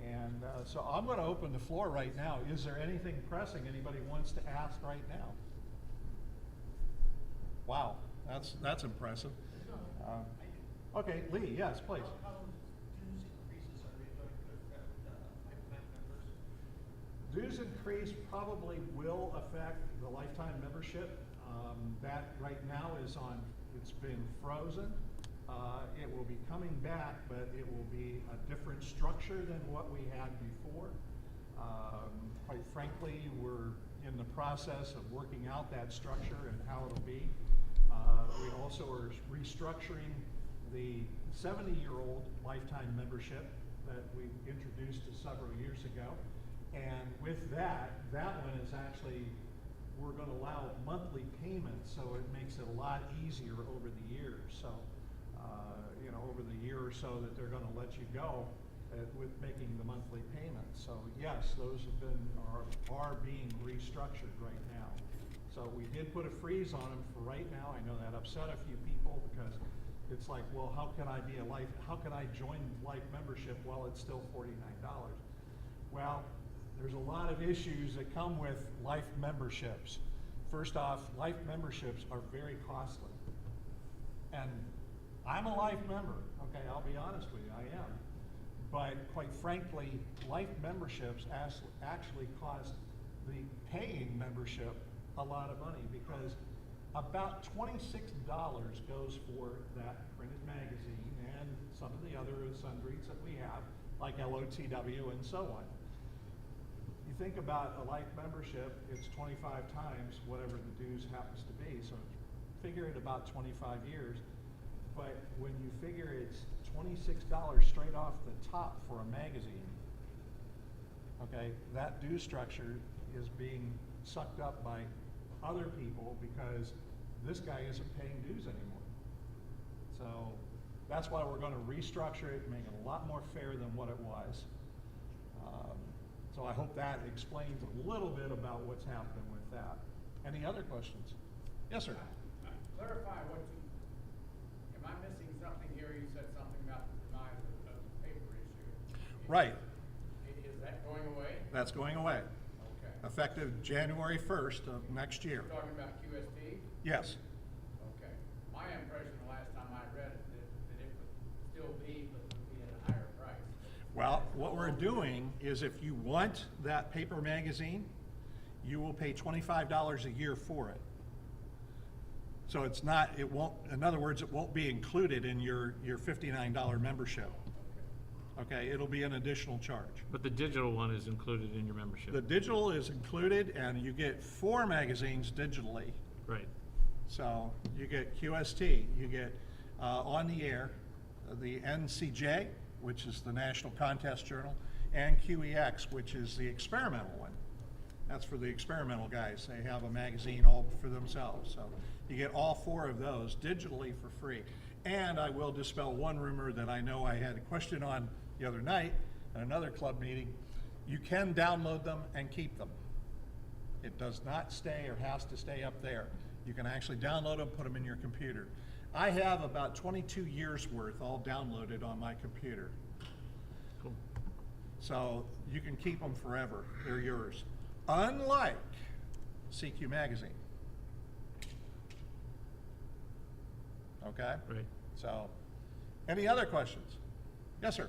And so I'm going to open the floor right now. Is there anything pressing anybody wants to ask right now? Wow, that's impressive. Okay, Lee, yes, please. How dues increases are going to affect lifetime members? Dues increase probably will affect the lifetime membership. That right now it's been frozen. It will be coming back, but it will be a different structure than what we had before. Quite frankly, we're in the process of working out that structure and how it'll be. We also are restructuring the 70-year-old lifetime membership that we introduced several years ago. And with that one is actually, we're going to allow monthly payments, so it makes it a lot easier over the years. So, over the year or so that they're going to let you go with making the monthly payments. So yes, those are being restructured right now. So we did put a freeze on them for right now. I know that upset a few people because it's like, well, how can I join life membership while it's still $49? Well, there's a lot of issues that come with life memberships. First off, life memberships are very costly. And I'm a life member, okay, I'll be honest with you, I am. But quite frankly, life memberships actually cost the paying membership a lot of money because About $26 goes for that printed magazine and some of the other sundries that we have, like LOTW and so on. You think about a life membership, it's 25 times whatever the dues happens to be, so figure it about 25 years. But when you figure it's $26 straight off the top for a magazine, okay, that due structure is being sucked up by other people because this guy isn't paying dues anymore. So that's why we're going to restructure it, make it a lot more fair than what it was. So I hope that explains a little bit about what's happening with that. Any other questions? Yes, sir. Clarify what you, am I missing something here? You said something about the demise of the paper issue. Right. Is that going away? That's going away. Okay. Effective January 1st of next year. You're talking about QST? Yes. Okay. My impression the last time I read it, that it would still be, but it would be at a higher price. Well, what we're doing is if you want that paper magazine, you will pay $25 a year for it. So it's not, it won't, in other words, it won't be included in your $59 membership. Okay, it'll be an additional charge. But the digital one is included in your membership. The digital is included, and you get 4 magazines digitally. Right. So you get QST, you get On the Air, the NCJ, which is the National Contest Journal, and QEX, which is the experimental one. That's for the experimental guys. They have a magazine all for themselves. So you get all 4 of those digitally for free. And I will dispel one rumor that I know I had a question on the other night at another club meeting. You can download them and keep them. It does not stay or has to stay up there. You can actually download them, put them in your computer. I have about 22 years worth all downloaded on my computer. Cool. So you can keep them forever. They're yours. Unlike CQ Magazine. Okay? Right. So, any other questions? Yes, sir.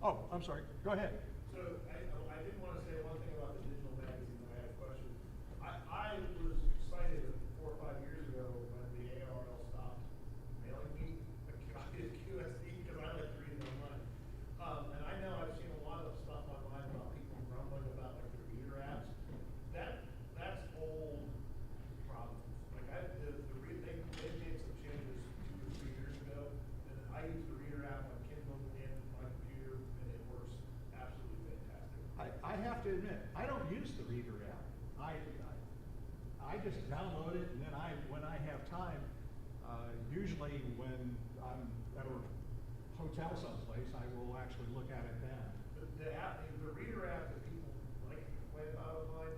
Oh, I'm sorry. Go ahead. So I did want to say one thing about the digital magazine. I had a question. I was excited 4 or 5 years ago when the ARL stopped mailing me a copy of QSD because I like to read it online. And I know I've seen a lot of stuff online about people grumbling about like the reader apps. That's old problems. Like they made some changes 2 or 3 years ago, and I use the reader app on Kindle and my computer, and it works absolutely fantastic. I have to admit, I don't use the Reader app. I just download it, and then when I have time, usually when I'm at a hotel someplace, I will actually look at it then. The Reader app that people like to complain about online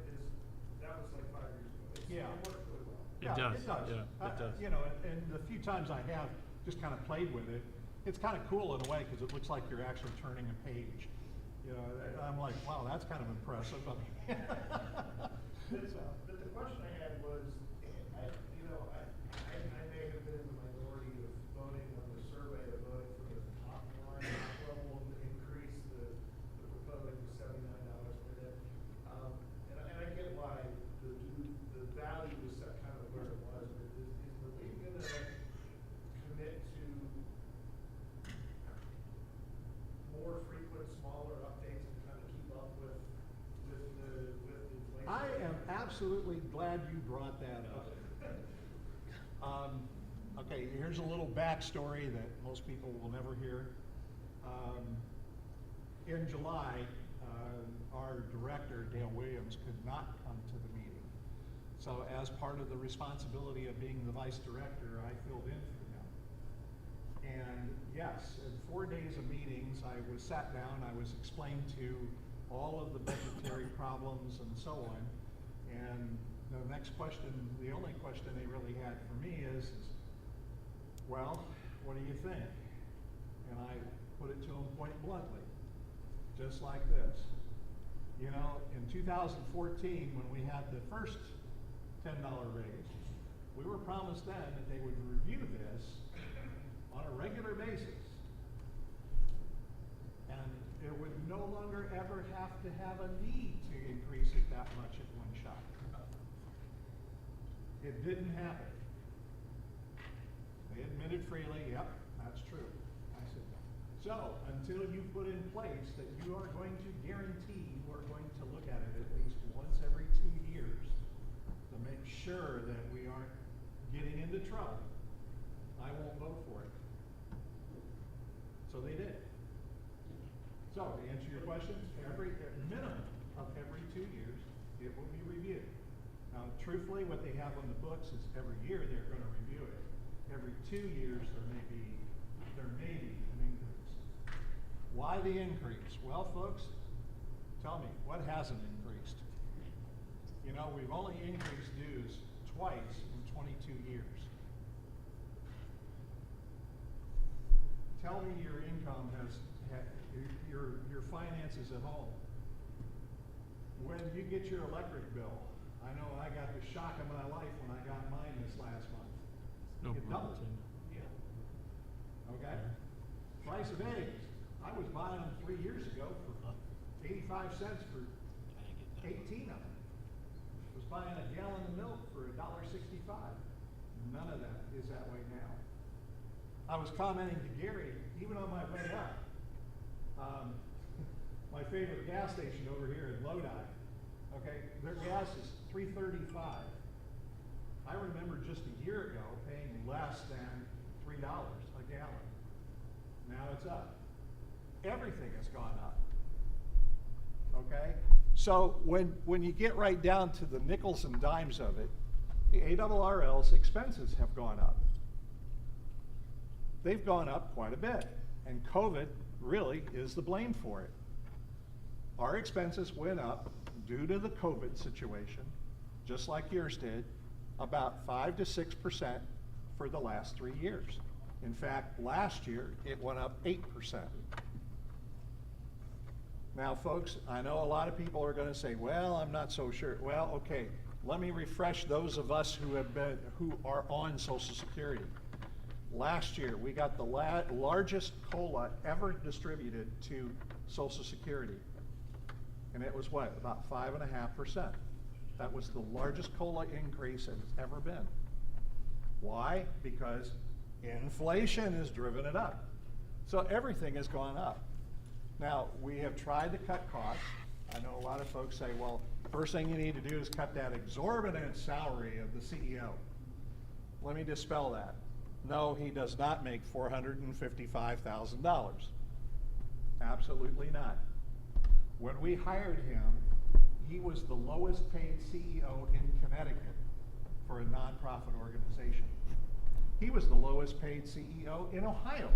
that was like 5 years ago. Yeah. It works really well. It does. It does. Yeah, it does. You know, and the few times I have just kind of played with it, it's kind of cool in a way because it looks like you're actually turning a page. You know, I'm like, wow, that's kind of impressive. But the question I had was, I may have been in the minority of voting on the survey of voting for the top line, top level to increase the proposed $79 per day. And I get why the value was set kind of where it was, but is the league going to commit to more frequent, smaller updates to kind of keep up with inflation? I am absolutely glad you brought that up. Okay, here's a little backstory that most people will never hear. In July, our director, Dale Williams, could not come to the meeting. So as part of the responsibility of being the vice director, I filled in for him. And yes, in 4 days of meetings, I was sat down, I was explained to all of the budgetary problems and so on. And the next question, the only question they really had for me is well, what do you think? And I put it to them point bluntly, just like this. You know, in 2014, when we had the first $10 raise, we were promised then that they would review this on a regular basis. And it would no longer ever have to have a need to increase it that much at one shot. It didn't happen. They admitted freely, yep, that's true. I said, so until you put in place that you are going to guarantee you are going to look at it at least once every 2 years to make sure that we aren't getting into trouble, I won't vote for it. So they did. So to answer your question, at minimum of every 2 years, it will be reviewed. Now, truthfully, what they have on the books is every year they're going to review it. Every 2 years there may be an increase. Why the increase? Well, folks, tell me, what hasn't increased? You know, we've only increased dues twice in 22 years. Tell me your income your finances at home. When you get your electric bill, I know I got the shock of my life when I got mine this last month. It doubled. Okay? Price of eggs. I was buying them 3 years ago for 85 cents for 18 of them. I was buying a gallon of milk for $1.65. None of that is that way now. I was commenting to Gary, even on my way up, my favorite gas station over here in Lodi, okay, their gas is $3.35. I remember just a year ago paying less than $3 a gallon. Now it's up. Everything has gone up. Okay? So when you get right down to the nickels and dimes of it, the ARRL's expenses have gone up. They've gone up quite a bit, and COVID really is the blame for it. Our expenses went up due to the COVID situation, just like yours did, about 5 to 6% for the last 3 years. In fact, last year it went up 8%. Now, folks, I know a lot of people are going to say, well, I'm not so sure. Well, okay, let me refresh those of us who are on Social Security. Last year, we got the largest COLA ever distributed to Social Security. And it was what, about 5.5%. That was the largest COLA increase it's ever been. Why? Because inflation has driven it up. So everything has gone up. Now, we have tried to cut costs. I know a lot of folks say, well, first thing you need to do is cut that exorbitant salary of the CEO. Let me dispel that. No, he does not make $455,000. Absolutely not. When we hired him, he was the lowest paid CEO in Connecticut for a nonprofit organization. He was the lowest paid CEO in Ohio.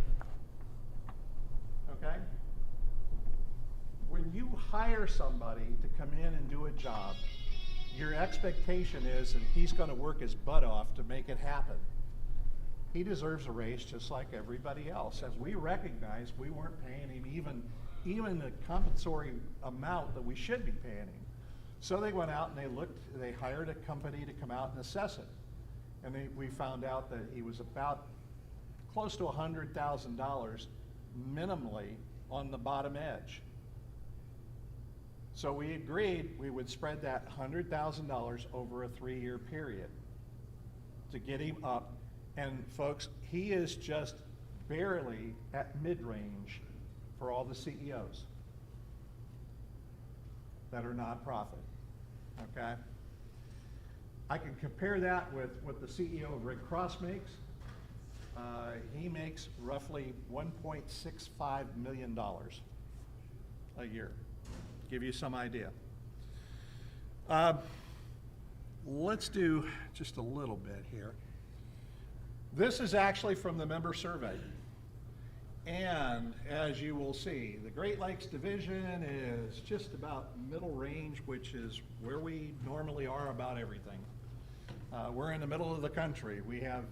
Okay? When you hire somebody to come in and do a job, your expectation is that he's going to work his butt off to make it happen. He deserves a raise just like everybody else. As we recognize, we weren't paying him even the compensatory amount that we should be paying him. So they went out and they hired a company to come out and assess it. And we found out that he was about close to $100,000 minimally on the bottom edge. So we agreed we would spread that $100,000 over a 3-year period to get him up. And folks, he is just barely at mid-range for all the CEOs that are nonprofit, okay? I can compare that with what the CEO of Red Cross makes. He makes roughly $1.65 million a year. Give you some idea. Let's do just a little bit here. This is actually from the member survey. And as you will see, the Great Lakes Division is just about middle range, which is where we normally are about everything. We're in the middle of the country. We have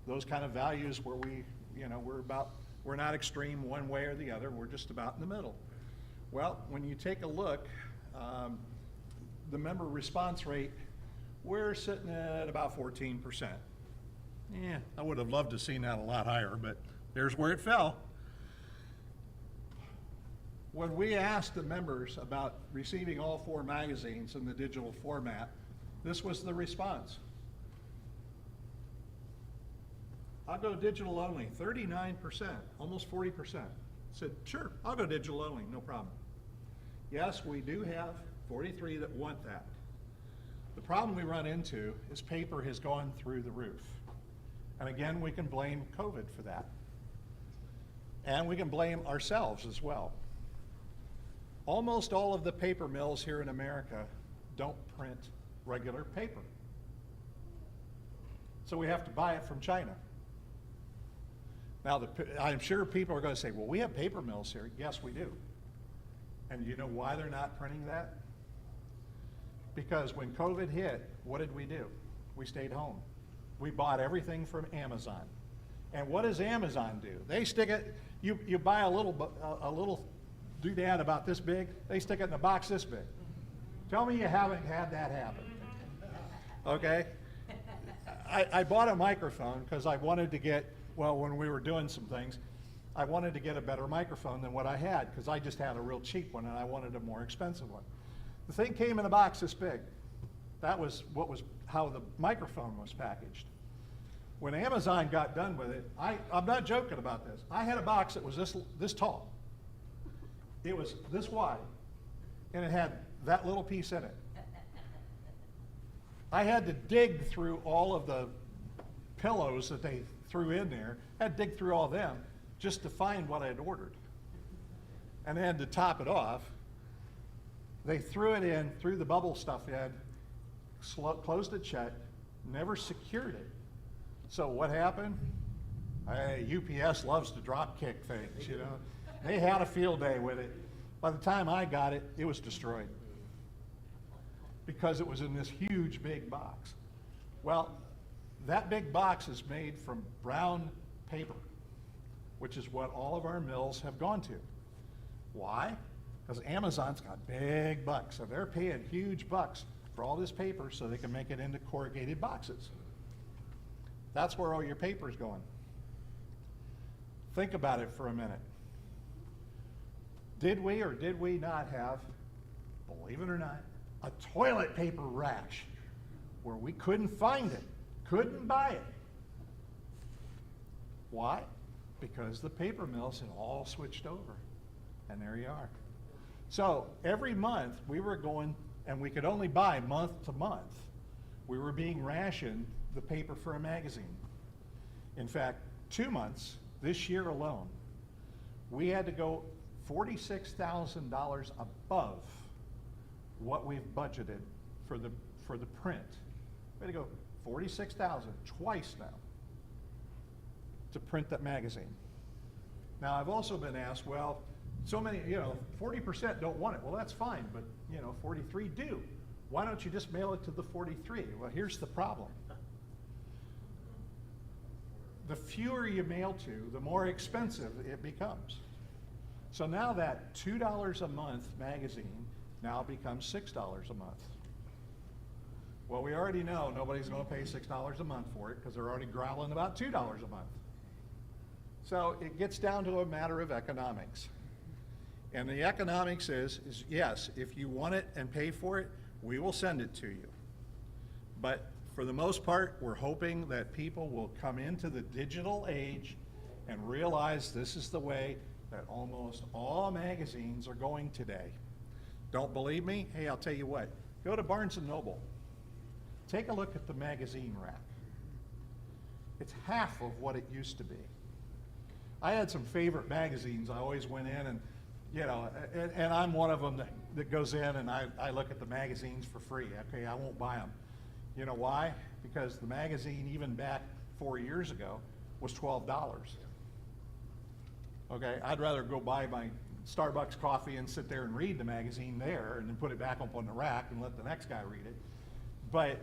those kind of values where we're not extreme one way or the other. We're just about in the middle. Well, when you take a look, the member response rate, we're sitting at about 14%. Yeah, I would have loved to have seen that a lot higher, but there's where it fell. When we asked the members about receiving all 4 magazines in the digital format, this was the response. I'll go digital only, 39%, almost 40%. Said, sure, I'll go digital only, no problem. Yes, we do have 43 that want that. The problem we run into is paper has gone through the roof. And again, we can blame COVID for that. And we can blame ourselves as well. Almost all of the paper mills here in America don't print regular paper. So we have to buy it from China. Now, I'm sure people are going to say, well, we have paper mills here. Yes, we do. And you know why they're not printing that? Because when COVID hit, what did we do? We stayed home. We bought everything from Amazon. And what does Amazon do? They stick it, you buy a little doodad about this big, they stick it in a box this big. Tell me you haven't had that happen. Okay? I bought a microphone because I wanted to get, well, when we were doing some things, I wanted to get a better microphone than what I had because I just had a real cheap one and I wanted a more expensive one. The thing came in a box this big. That was how the microphone was packaged. When Amazon got done with it, I'm not joking about this. I had a box that was this tall. It was this wide, and it had that little piece in it. I had to dig through all of the pillows that they threw in there. I had to dig through all of them just to find what I had ordered. And then to top it off, they threw it in, threw the bubble stuff in, closed it shut, never secured it. So what happened? UPS loves to drop kick things, you know. They had a field day with it. By the time I got it, it was destroyed because it was in this huge big box. Well, that big box is made from brown paper, which is what all of our mills have gone to. Why? Because Amazon's got big bucks, so they're paying huge bucks for all this paper so they can make it into corrugated boxes. That's where all your paper is going. Think about it for a minute. Did we or did we not have, believe it or not, a toilet paper rash where we couldn't find it, couldn't buy it? Why? Because the paper mills had all switched over. And there you are. So every month we were going, and we could only buy month to month. We were being rationed the paper for a magazine. In fact, 2 months, this year alone, we had to go $46,000 above what we've budgeted for the print. We had to go $46,000 twice now to print that magazine. Now I've also been asked, well, so many, 40% don't want it. Well, that's fine, but 43 do. Why don't you just mail it to the 43? Well, here's the problem. The fewer you mail to, the more expensive it becomes. So now that $2 a month magazine now becomes $6 a month. Well, we already know nobody's going to pay $6 a month for it because they're already growling about $2 a month. So it gets down to a matter of economics. And the economics is yes, if you want it and pay for it, we will send it to you. But for the most part, we're hoping that people will come into the digital age and realize this is the way that almost all magazines are going today. Don't believe me? Hey, I'll tell you what. Go to Barnes & Noble. Take a look at the magazine rack. It's half of what it used to be. I had some favorite magazines. I always went in and, and I'm one of them that goes in and I look at the magazines for free. Okay, I won't buy them. You know why? Because the magazine, even back 4 years ago, was $12. Okay, I'd rather go buy my Starbucks coffee and sit there and read the magazine there and then put it back up on the rack and let the next guy read it. But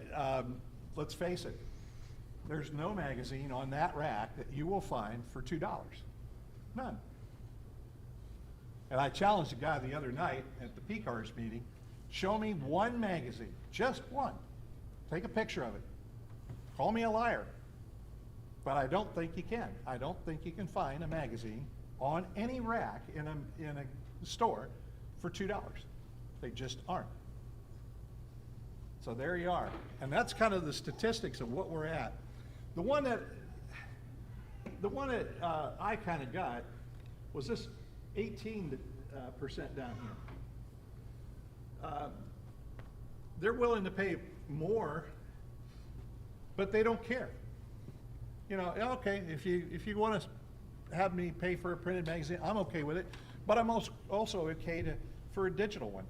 let's face it, there's no magazine on that rack that you will find for $2. None. And I challenged a guy the other night at the PCARS meeting, show me one magazine, just one. Take a picture of it. Call me a liar. But I don't think you can. I don't think you can find a magazine on any rack in a store for $2. They just aren't. So there you are. And that's kind of the statistics of what we're at. The one that the one that I kind of got was this 18% down here. They're willing to pay more, but they don't care. You know, okay, if you want to have me pay for a printed magazine, I'm okay with it, but I'm also okay for a digital one.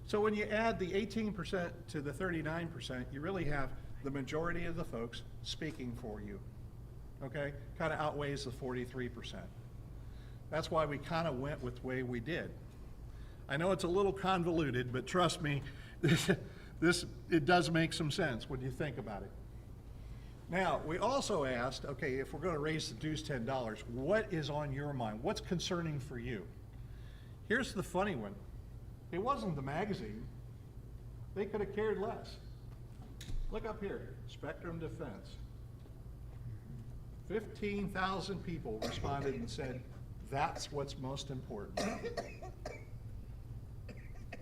So when you add the 18% to the 39%, you really have the majority of the folks speaking for you, okay? Kind of outweighs the 43%. That's why we kind of went with the way we did. I know it's a little convoluted, but trust me, it does make some sense when you think about it. Now, we also asked, okay, if we're going to raise the dues $10, what is on your mind? What's concerning for you? Here's the funny one. It wasn't the magazine. They could have cared less. Look up here, Spectrum Defense. 15,000 people responded and said, that's what's most important.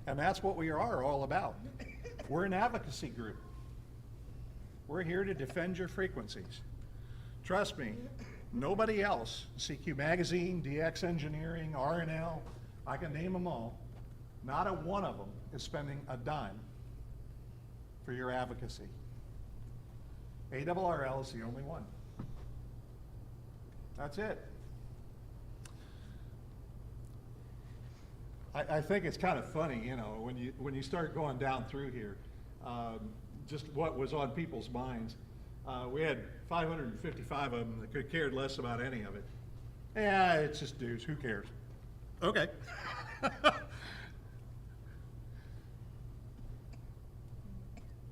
And that's what we are all about. We're an advocacy group. We're here to defend your frequencies. Trust me, nobody else, CQ Magazine, DX Engineering, RNL, I can name them all, not a one of them is spending a dime for your advocacy. ARRL is the only one. That's it. I think it's kind of funny, you know, when you start going down through here, just what was on people's minds. We had 555 of them that could cared less about any of it. Yeah, it's just dues, who cares? Okay.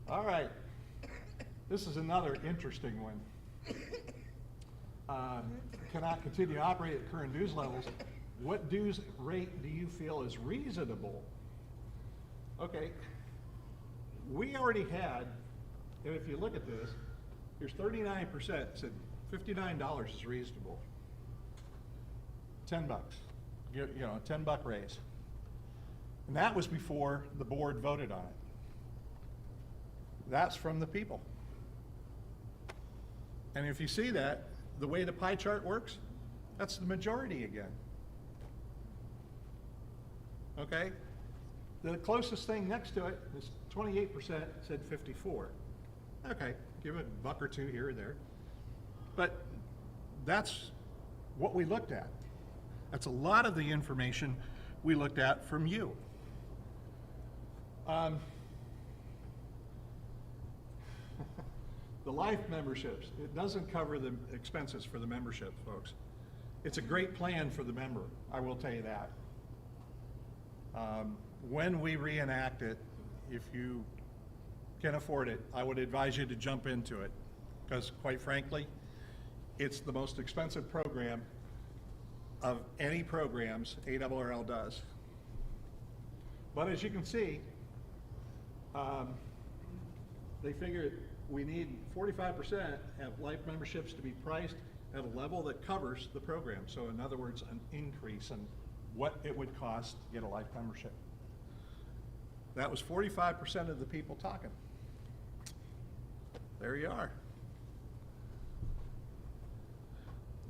All right, this is another interesting one. Cannot continue to operate at current dues levels. What dues rate do you feel is reasonable? Okay, we already had, and if you look at this, here's 39% said $59 is reasonable. $10, you know, a $10 raise. And that was before the board voted on it. That's from the people. And if you see that, the way the pie chart works, that's the majority again. Okay? The closest thing next to it is 28% said 54. Okay, give it a buck or two here or there. But that's what we looked at. That's a lot of the information we looked at from you. The life memberships, it doesn't cover the expenses for the membership, folks. It's a great plan for the member, I will tell you that. When we reenact it, if you can afford it, I would advise you to jump into it, because quite frankly, it's the most expensive program of any programs ARRL does. But as you can see, they figured we need 45% have life memberships to be priced at a level that covers the program. So in other words, an increase in what it would cost to get a life membership. That was 45% of the people talking. There you are.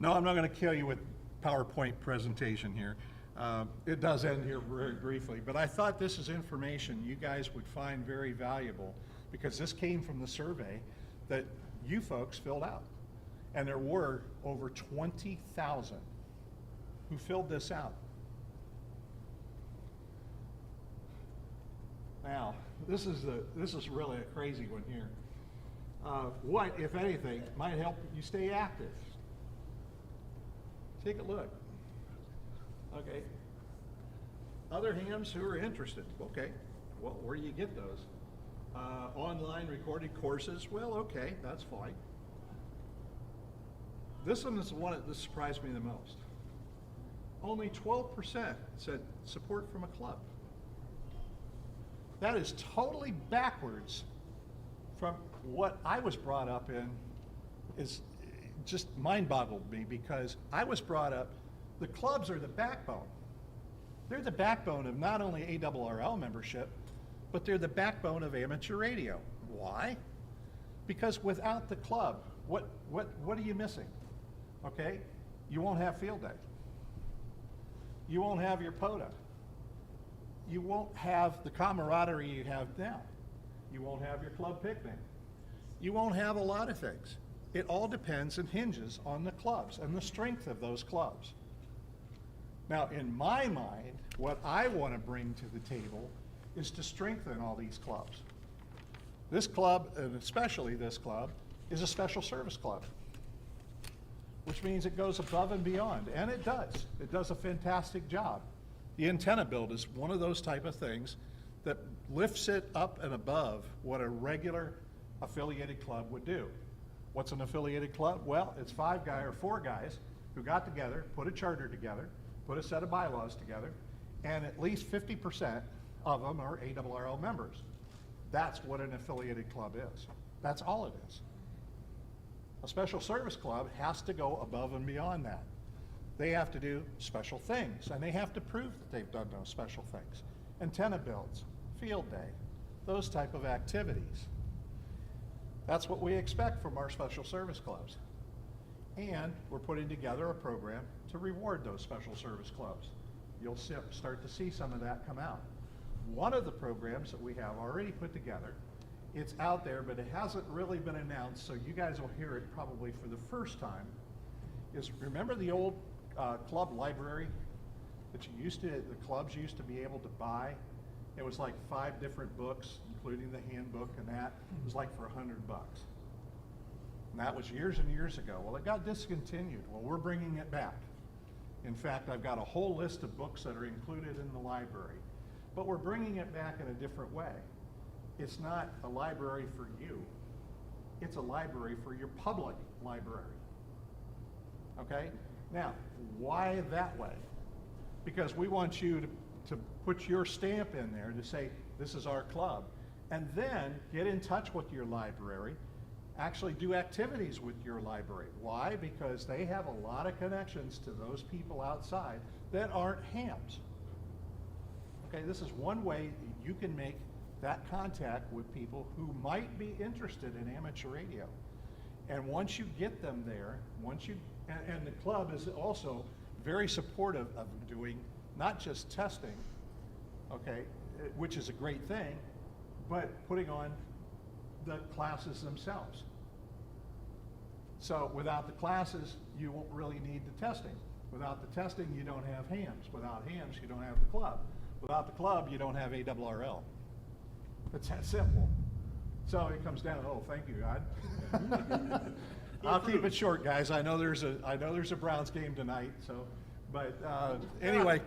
No, I'm not going to kill you with PowerPoint presentation here. It does end here very briefly, but I thought this is information you guys would find very valuable, because this came from the survey that you folks filled out. And there were over 20,000 who filled this out. Now, this is really a crazy one here. What, if anything, might help you stay active? Take a look. Okay. Other hams who are interested. Okay. Well, where do you get those? Online recorded courses. Well, okay, that's fine. This one is the one that surprised me the most. Only 12% said support from a club. That is totally backwards from what I was brought up in. Is just mind-boggled me, because I was brought up, the clubs are the backbone. They're the backbone of not only ARRL membership, but they're the backbone of amateur radio. Why? Because without the club, what are you missing? okay, you won't have field day. You won't have your POTA. You won't have the camaraderie you have now. You won't have your club picnic. You won't have a lot of things. It all depends and hinges on the clubs and the strength of those clubs. Now, in my mind, what I want to bring to the table is to strengthen all these clubs. This club, and especially this club, is a special service club, which means it goes above and beyond, and it does. It does a fantastic job. The antenna build is one of those type of things that lifts it up and above what a regular affiliated club would do. What's an affiliated club? Well, it's 5 guys or 4 guys who got together, put a charter together, put a set of bylaws together, and at least 50% of them are ARRL members. That's what an affiliated club is. That's all it is. A special service club has to go above and beyond that. They have to do special things, and they have to prove that they've done those special things. Antenna builds, field day, those type of activities. That's what we expect from our special service clubs. And we're putting together a program to reward those special service clubs. You'll start to see some of that come out. One of the programs that we have already put together, it's out there, but it hasn't really been announced, so you guys will hear it probably for the first time, is remember the old club library that the clubs used to be able to buy? It was like 5 different books, including the handbook and that. It was like for $100. And that was years and years ago. Well, it got discontinued. Well, we're bringing it back. In fact, I've got a whole list of books that are included in the library, but we're bringing it back in a different way. It's not a library for you. It's a library for your public library. Okay? Now, why that way? Because we want you to put your stamp in there to say, this is our club. And then get in touch with your library, actually do activities with your library. Why? Because they have a lot of connections to those people outside that aren't hams. Okay, this is one way you can make that contact with people who might be interested in amateur radio. And once you get them there, and the club is also very supportive of doing not just testing, okay, which is a great thing, but putting on the classes themselves. So without the classes, you won't really need the testing. Without the testing, you don't have hams. Without hams, you don't have the club. Without the club, you don't have ARRL. It's that simple. So it comes down, oh, thank you, God. I'll keep it short, guys. I know there's a Browns game tonight, so, but anyway,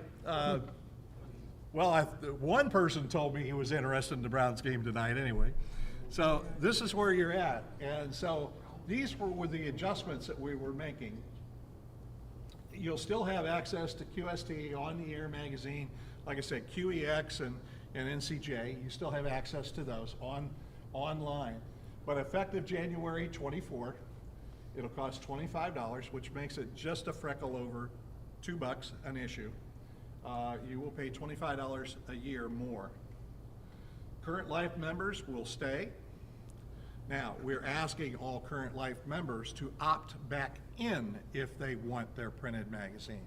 well, one person told me he was interested in the Browns game tonight anyway. So this is where you're at. And so these were the adjustments that we were making. You'll still have access to QST on the air magazine. Like I said, QEX and NCJ, you still have access to those online. But effective January 24th, it'll cost $25, which makes it just a freckle over $2 an issue. You will pay $25 a year more. Current Life members will stay. Now, we're asking all Current Life members to opt back in if they want their printed magazine.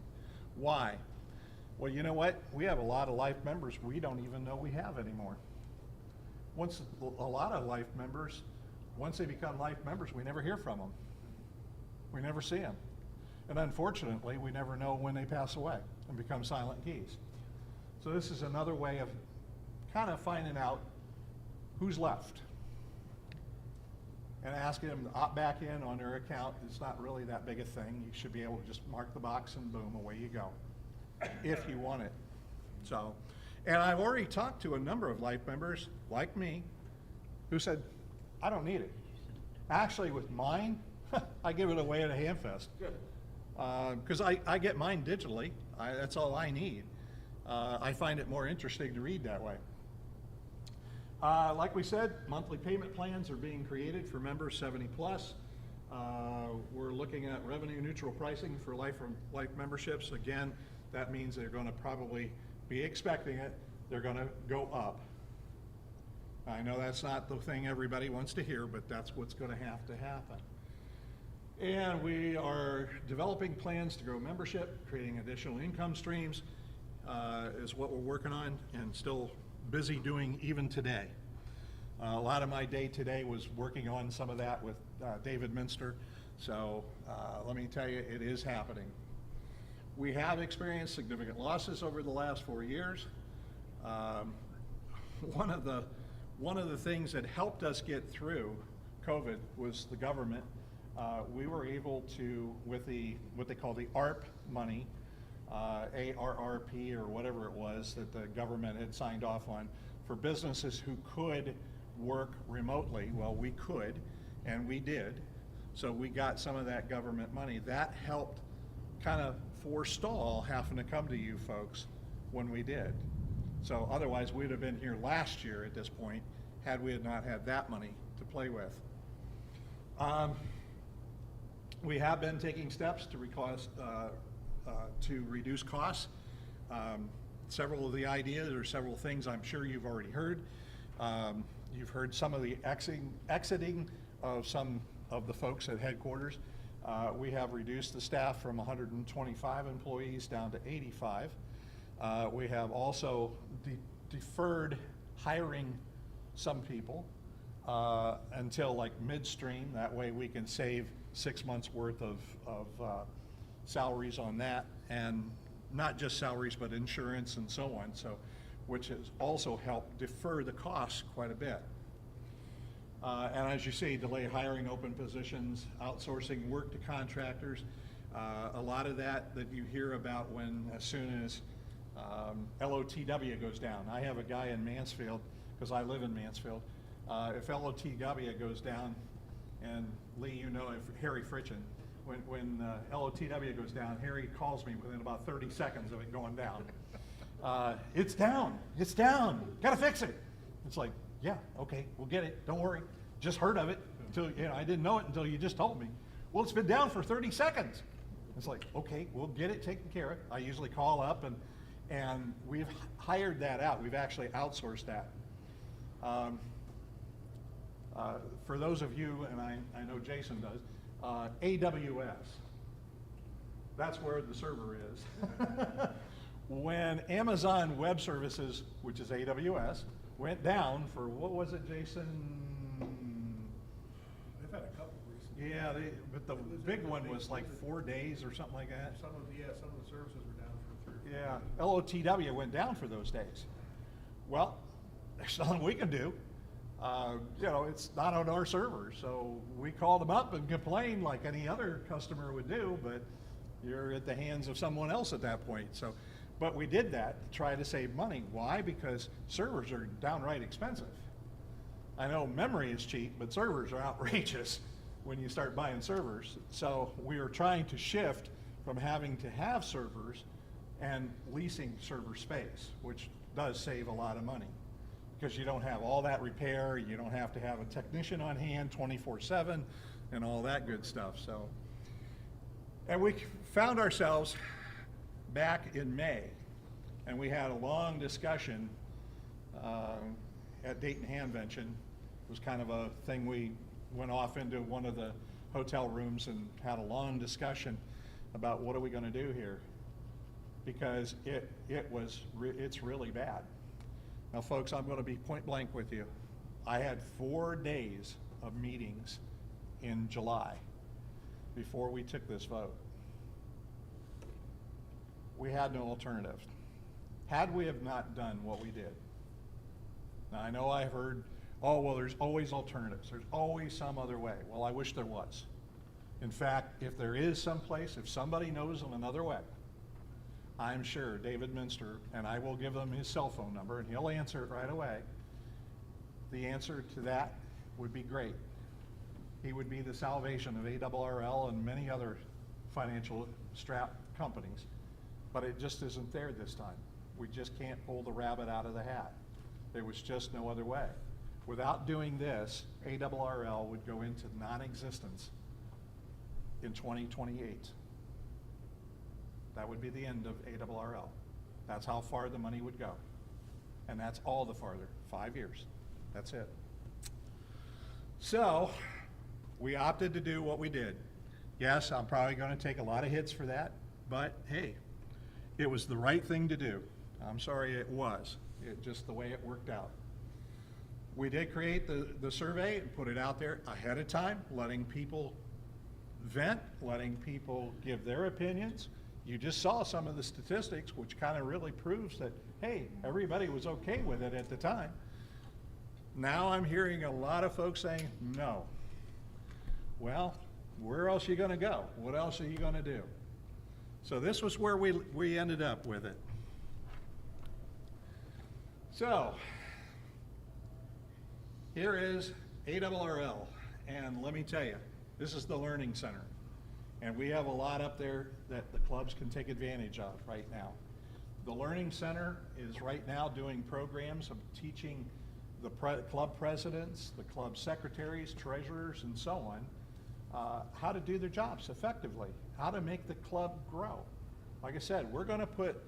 Why? Well, you know what? We have a lot of Life members we don't even know we have anymore. A lot of Life members, once they become Life members, we never hear from them. We never see them. And unfortunately, we never know when they pass away and become silent keys. So this is another way of kind of finding out who's left and asking them to opt back in on their account. It's not really that big a thing. You should be able to just mark the box and boom, away you go, if you want it. So, and I've already talked to a number of Life members like me who said, I don't need it. Actually, with mine, I give it away at a Hamfest. Because I get mine digitally. That's all I need. I find it more interesting to read that way. Like we said, monthly payment plans are being created for members 70 plus. We're looking at revenue neutral pricing for life memberships. Again, that means they're going to probably be expecting it. They're going to go up. I know that's not the thing everybody wants to hear, but that's what's going to happen. And we are developing plans to grow membership, creating additional income streams is what we're working on and still busy doing even today. A lot of my day today was working on some of that with David Minster. So let me tell you, it is happening. We have experienced significant losses over the last 4 years. One of the things that helped us get through COVID was the government. We were able to, with what they call the ARP money, ARRP or whatever it was that the government had signed off on, for businesses who could work remotely. Well, we could, and we did. So we got some of that government money. That helped kind of forestall having to come to you folks when we did. So otherwise, we'd have been here last year at this point had we had not had that money to play with. We have been taking steps to reduce costs. Several of the ideas or several things I'm sure you've already heard. You've heard some of the exiting of some of the folks at headquarters. We have reduced the staff from 125 employees down to 85. We have also deferred hiring some people until like midstream. That way we can save 6 months worth of salaries on that, and not just salaries but insurance and so on, so which has also helped defer the costs quite a bit. And as you see, delay hiring open positions, outsourcing work to contractors. A lot of that you hear about as soon as LOTW goes down. I have a guy in Mansfield, because I live in Mansfield. If LOTW goes down, and Lee, you know, if Harry Fritchen, when LOTW goes down, Harry calls me within about 30 seconds of it going down. It's down, gotta fix it. It's like, yeah, okay, we'll get it, don't worry. Just heard of it, until, I didn't know it until you just told me. Well, it's been down for 30 seconds. It's like, okay, we'll get it taken care of. I usually call up and we've hired that out. We've actually outsourced that. For those of you, and I know Jason does, AWS, that's where the server is. When Amazon Web Services, which is AWS, went down for, what was it, Jason? They've had a couple recently. Yeah, but the big one was like 4 days or something like that. Some of the services were down for 3 or 4 days. Yeah, LOTW went down for those days. Well, there's nothing we can do. It's not on our server, so we called them up and complained like any other customer would do, but you're at the hands of someone else at that point. So, but we did that to try to save money. Why? Because servers are downright expensive. I know memory is cheap, but servers are outrageous when you start buying servers. So we are trying to shift from having to have servers and leasing server space, which does save a lot of money, because you don't have all that repair, you don't have to have a technician on hand 24/7 and all that good stuff. So, and we found ourselves back in May, and we had a long discussion at Dayton Handvention. It was kind of a thing. We went off into one of the hotel rooms and had a long discussion about what are we going to do here, because it's really bad. Now, folks, I'm going to be point blank with you. I had 4 days of meetings in July before we took this vote. We had no alternative. Had we have not done what we did. Now, I know I've heard, oh, well, there's always alternatives. There's always some other way. Well, I wish there was. In fact, if there is some place, if somebody knows of another way, I'm sure David Minster, and I will give him his cell phone number, and he'll answer it right away. The answer to that would be great. He would be the salvation of ARRL and many other financial strap companies. But it just isn't there this time. We just can't pull the rabbit out of the hat. There was just no other way. Without doing this, ARRL would go into non-existence in 2028. That would be the end of ARRL. That's how far the money would go. And that's all the farther, 5 years. That's it. So we opted to do what we did. Yes, I'm probably gonna take a lot of hits for that, but hey, it was the right thing to do. I'm sorry it was, just the way it worked out. We did create the survey and put it out there ahead of time, letting people vent, letting people give their opinions. You just saw some of the statistics, which kind of really proves that, hey, everybody was okay with it at the time. Now I'm hearing a lot of folks saying, no. Well, where else are you gonna go? What else are you gonna do? So this was where we ended up with it. So, here is ARRL, and let me tell you, this is the Learning Center. And we have a lot up there that the clubs can take advantage of right now. The Learning Center is right now doing programs of teaching the club presidents, the club secretaries, treasurers, and so on, how to do their jobs effectively, how to make the club grow. Like I said, we're gonna put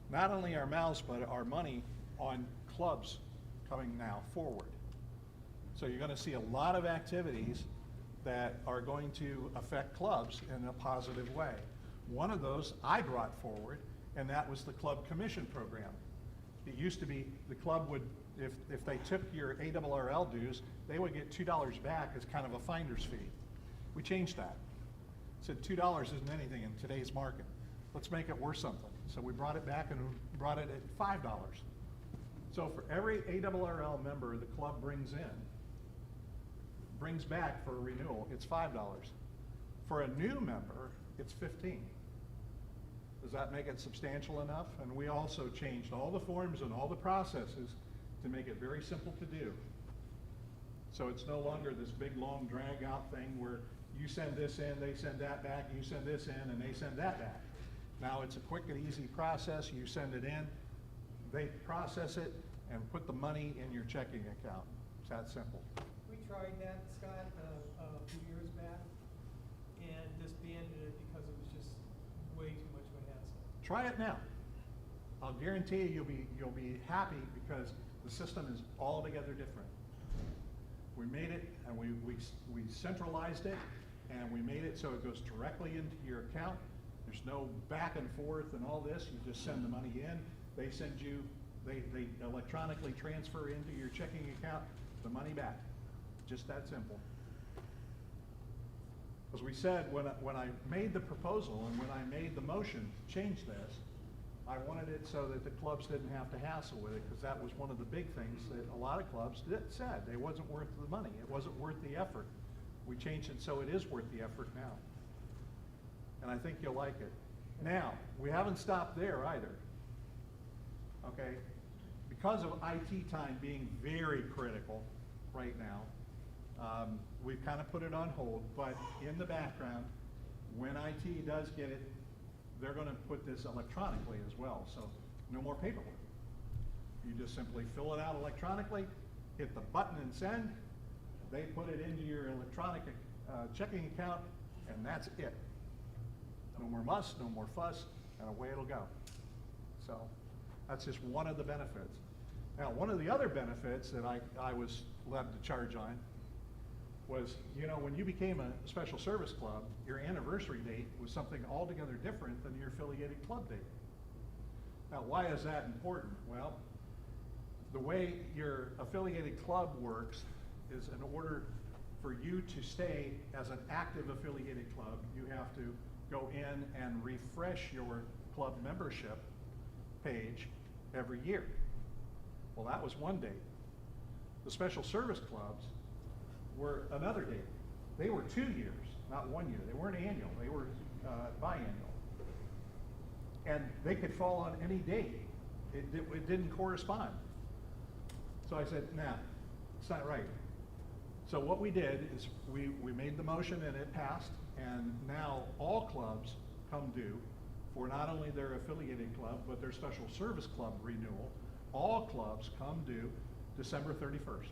not only our mouths, but our money on clubs coming now forward. So you're gonna see a lot of activities that are going to affect clubs in a positive way. One of those I brought forward, and that was the club commission program. It used to be the club would, if they took your ARRL dues, they would get $2 back as kind of a finder's fee. We changed that. Said $2 isn't anything in today's market. Let's make it worth something. So we brought it back and brought it at $5. So for every ARRL member the club brings back for a renewal, it's $5. For a new member, it's $15. Does that make it substantial enough? And we also changed all the forms and all the processes to make it very simple to do. So it's no longer this big, long, drag-out thing where you send this in, they send that back, you send this in, and they send that back. Now it's a quick and easy process. You send it in, they process it, and put the money in your checking account. It's that simple. We tried that, Scott, a few years back, and disbanded it because it was just way too much of a hassle. Try it now. I'll guarantee you you'll be happy because the system is altogether different. We made it and we centralized it, and we made it so it goes directly into your account. There's no back and forth and all this. You just send the money in. They send you, they electronically transfer into your checking account the money back. Just that simple. As we said, when I made the proposal and when I made the motion to change this, I wanted it so that the clubs didn't have to hassle with it, because that was one of the big things that a lot of clubs said. It wasn't worth the money. It wasn't worth the effort. We changed it so it is worth the effort now. And I think you'll like it. Now, we haven't stopped there either. Okay? Because of IT time being very critical right now, we've kind of put it on hold, but in the background, when IT does get it, they're going to put this electronically as well, so no more paperwork. You just simply fill it out electronically, hit the button and send, they put it into your electronic checking account, and that's it. No more muss, no more fuss, and away it'll go. So that's just one of the benefits. Now, one of the other benefits that I was led to charge on was, you know, when you became a special service club, your anniversary date was something altogether different than your affiliated club date. Now, why is that important? Well, the way your affiliated club works is, in order for you to stay as an active affiliated club, you have to go in and refresh your club membership page every year. Well, that was one date. The special service clubs were another date. They were 2 years, not 1 year. They weren't annual, they were biannual. And they could fall on any date. It didn't correspond. So I said, nah, it's not right. So what we did is we made the motion and it passed, and now all clubs come due for not only their affiliated club, but their special service club renewal. All clubs come due December 31st.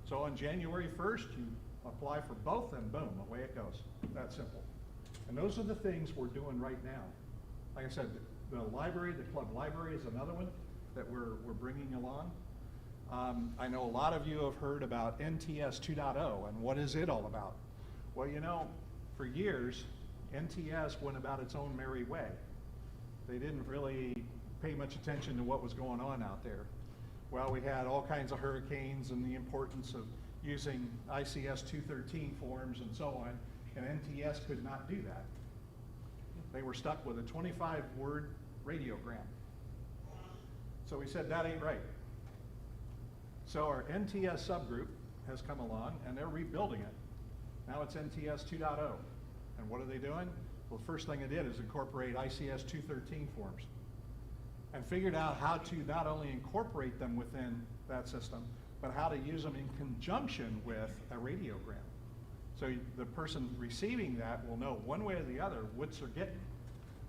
So on January 1st, you apply for both, and boom, away it goes. That simple. And those are the things we're doing right now. Like I said, the library, the club library is another one that we're bringing along. I know a lot of you have heard about NTS 2.0 and what is it all about. Well, you know, for years, NTS went about its own merry way. They didn't really pay much attention to what was going on out there. Well, we had all kinds of hurricanes and the importance of using ICS 213 forms and so on, and NTS could not do that. They were stuck with a 25-word radiogram. So we said, that ain't right. So our NTS subgroup has come along, and they're rebuilding it. Now it's NTS 2.0. And what are they doing? Well, the first thing they did is incorporate ICS 213 forms and figured out how to not only incorporate them within that system, but how to use them in conjunction with a radiogram. So the person receiving that will know one way or the other what they're getting.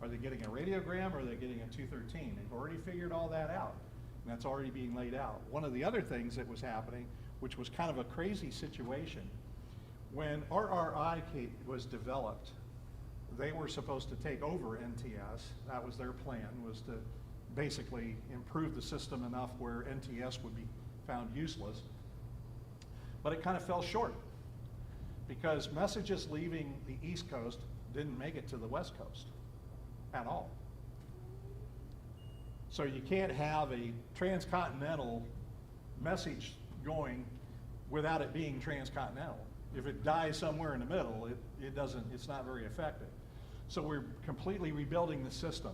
Are they getting a radiogram or are they getting a 213? They've already figured all that out, and that's already being laid out. One of the other things that was happening, which was kind of a crazy situation, when RRI was developed, they were supposed to take over NTS. That was their plan, was to basically improve the system enough where NTS would be found useless. But it kind of fell short because messages leaving the East Coast didn't make it to the West Coast at all. So you can't have a transcontinental message going without it being transcontinental. If it dies somewhere in the middle, it's not very effective. So we're completely rebuilding the system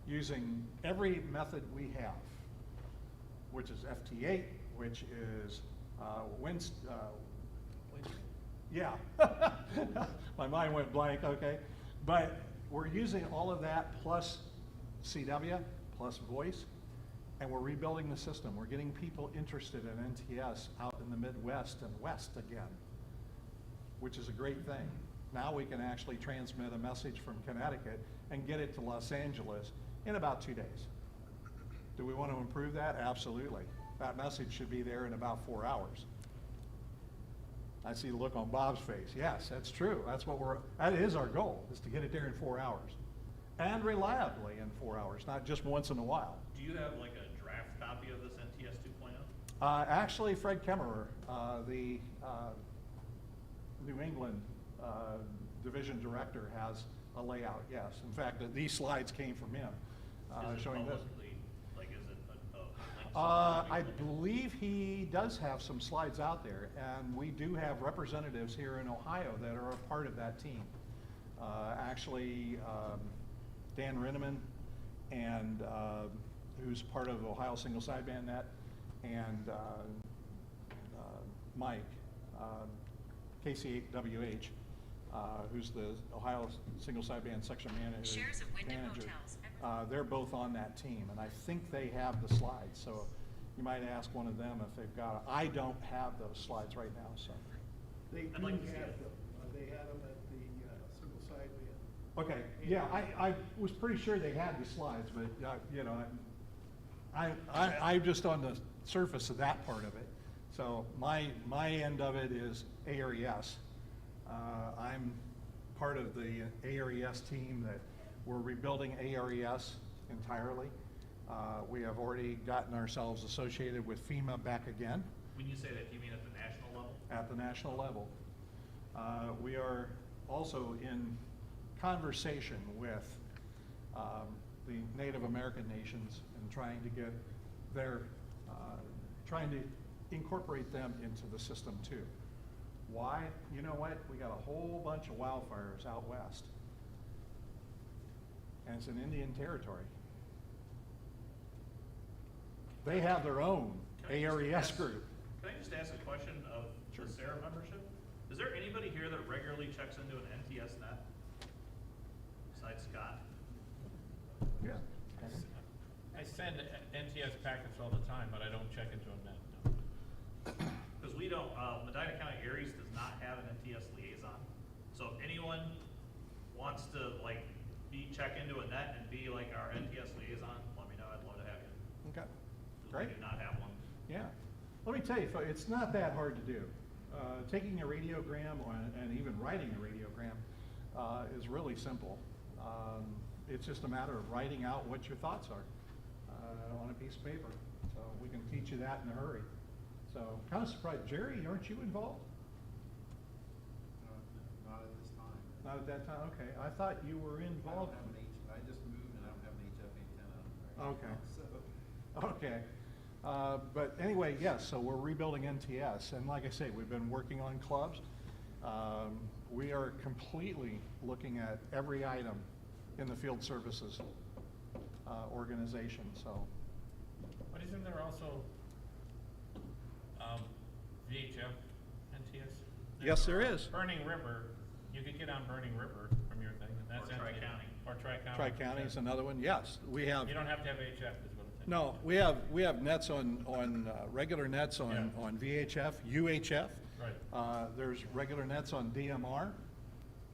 using every method we have, which is FT8, which is yeah. My mind went blank, okay. But we're using all of that plus CW, plus voice, and we're rebuilding the system. We're getting people interested in NTS out in the Midwest and West again, which is a great thing. Now we can actually transmit a message from Connecticut and get it to Los Angeles in about 2 days. Do we want to improve that? Absolutely. That message should be there in about 4 hours. I see the look on Bob's face. Yes, that's true. That is our goal, is to get it there in 4 hours. And reliably in 4 hours, not just once in a while. Do you have like a draft copy of this NTS 2.0? Actually, Fred Kemmerer, the New England division director, has a layout, yes. In fact, these slides came from him, showing this. Like, is it a link? I believe he does have some slides out there, and we do have representatives here in Ohio that are a part of that team. Actually, Dan Rinneman, and who's part of Ohio Single Sideband Net, and Mike, KCWH, who's the Ohio Single Sideband section manager. Shares of Wyndham Hotels. They're both on that team, and I think they have the slides. So you might ask one of them if they've got it. I don't have those slides right now, so. They do I'd like to see have it. them. They had them at the single sideband. Okay, yeah, I was pretty sure they had the slides, but, you know, I'm just on the surface of that part of it. So my end of it is ARES. I'm part of the ARES team that we're rebuilding ARES entirely. We have already gotten ourselves associated with FEMA back again. When you say that, do you mean at the national level? At the national level. We are also in conversation with the Native American nations and trying to get trying to incorporate them into the system too. Why? You know what? We got a whole bunch of wildfires out west, and it's in Indian territory. They have their own ARES group. Can I just ask a question of the SARA membership? Is there anybody here that regularly checks into an NTS net besides Scott? Yeah. I send NTS packets all the time, but I don't check into them net. No. Because we don't, Medina County Aries does not have an NTS liaison. So if anyone wants to check into a net and be like our NTS liaison, let me know. I'd love to have you. Okay. 'Cause Great. We do not have one. Yeah. Let me tell you, it's not that hard to do. Taking a radiogram and even writing a radiogram is really simple. It's just a matter of writing out what your thoughts are on a piece of paper. So we can teach you that in a hurry. So kind of surprised. Jerry, aren't you involved? Not not at that time? Okay, I thought you were I don't involved. have an I just moved and I don't have an HF antenna on right Okay. now, so. Okay. But anyway, yes, so we're rebuilding NTS, and like I say, we've been working on clubs. We are completely looking at every item in the field services organization, so. But isn't there also, VHF, NTS? Yes, there is. Burning River, you could get on Burning River from your thing, and that's Or NTS. Tri-County. Or Tri-County. Tri-County is another one, yes, we have. You don't have to have HF, is what I'm saying. No, we have nets on regular nets on VHF, UHF. Right. There's regular nets on DMR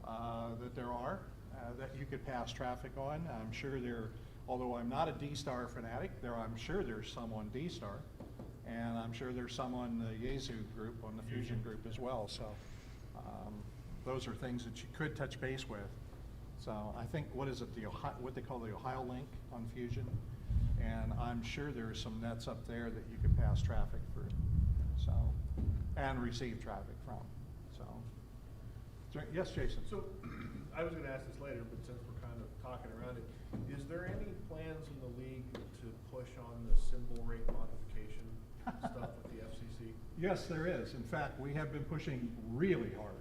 that there are that you could pass traffic on. I'm sure although I'm not a D-Star fanatic, I'm sure there's some on D-Star, and I'm sure there's some on the Yaesu group, on the Fusion group as well. So those are things that you could touch base with. So I think, what is it, what they call the Ohio Link on Fusion? And I'm sure there's some nets up there that you can pass traffic through, so, and receive traffic from, so. Yes, Jason? So, I was gonna ask this later, but since we're kind of talking around it, is there any plans in the league to push on the symbol rate modification stuff with the FCC? Yes, there is. In fact, we have been pushing really hard.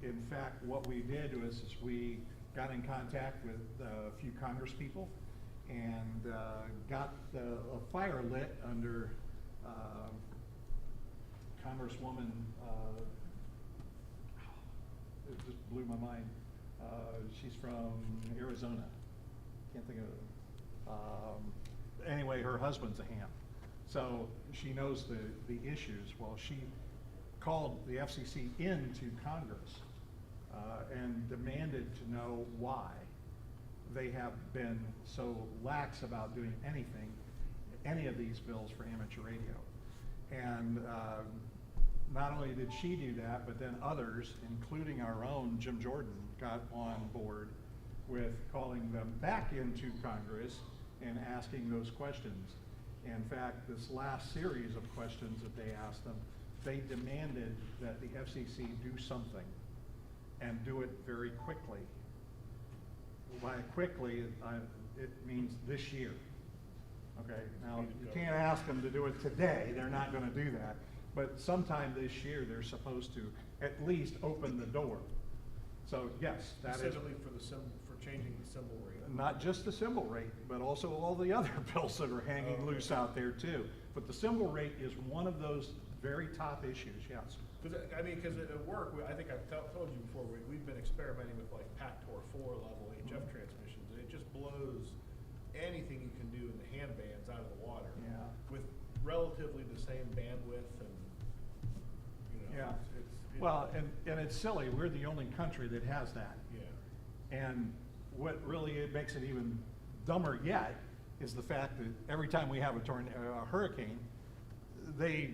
In fact, what we did was we got in contact with a few Congress people and got a fire lit under Congresswoman, it just blew my mind. She's from Arizona. Can't think of it. Anyway, her husband's a ham. So she knows the issues. Well, she called the FCC into Congress and demanded to know why they have been so lax about doing any of these bills for amateur radio. And not only did she do that, but then others, including our own Jim Jordan, got on board with calling them back into Congress and asking those questions. In fact, this last series of questions that they asked them, they demanded that the FCC do something and do it very quickly. By quickly, it means this year. Okay, now you can't ask them to do it today, they're not gonna do that. But sometime this year, they're supposed to at least open the door. So yes, that is. Specifically for changing the symbol rate. Not just the symbol rate, but also all the other bills that are hanging loose out there too. But the symbol rate is one of those very top issues, yes. Because at work, I think I've told you before, we've been experimenting with like PACTOR 4 level HF transmissions, and it just blows anything you can do in the hand bands out of the water. Yeah. With relatively the same bandwidth and, Yeah. it's. Well, and it's silly, we're the only country that has that. Yeah. And what really makes it even dumber yet is the fact that every time we have a hurricane, they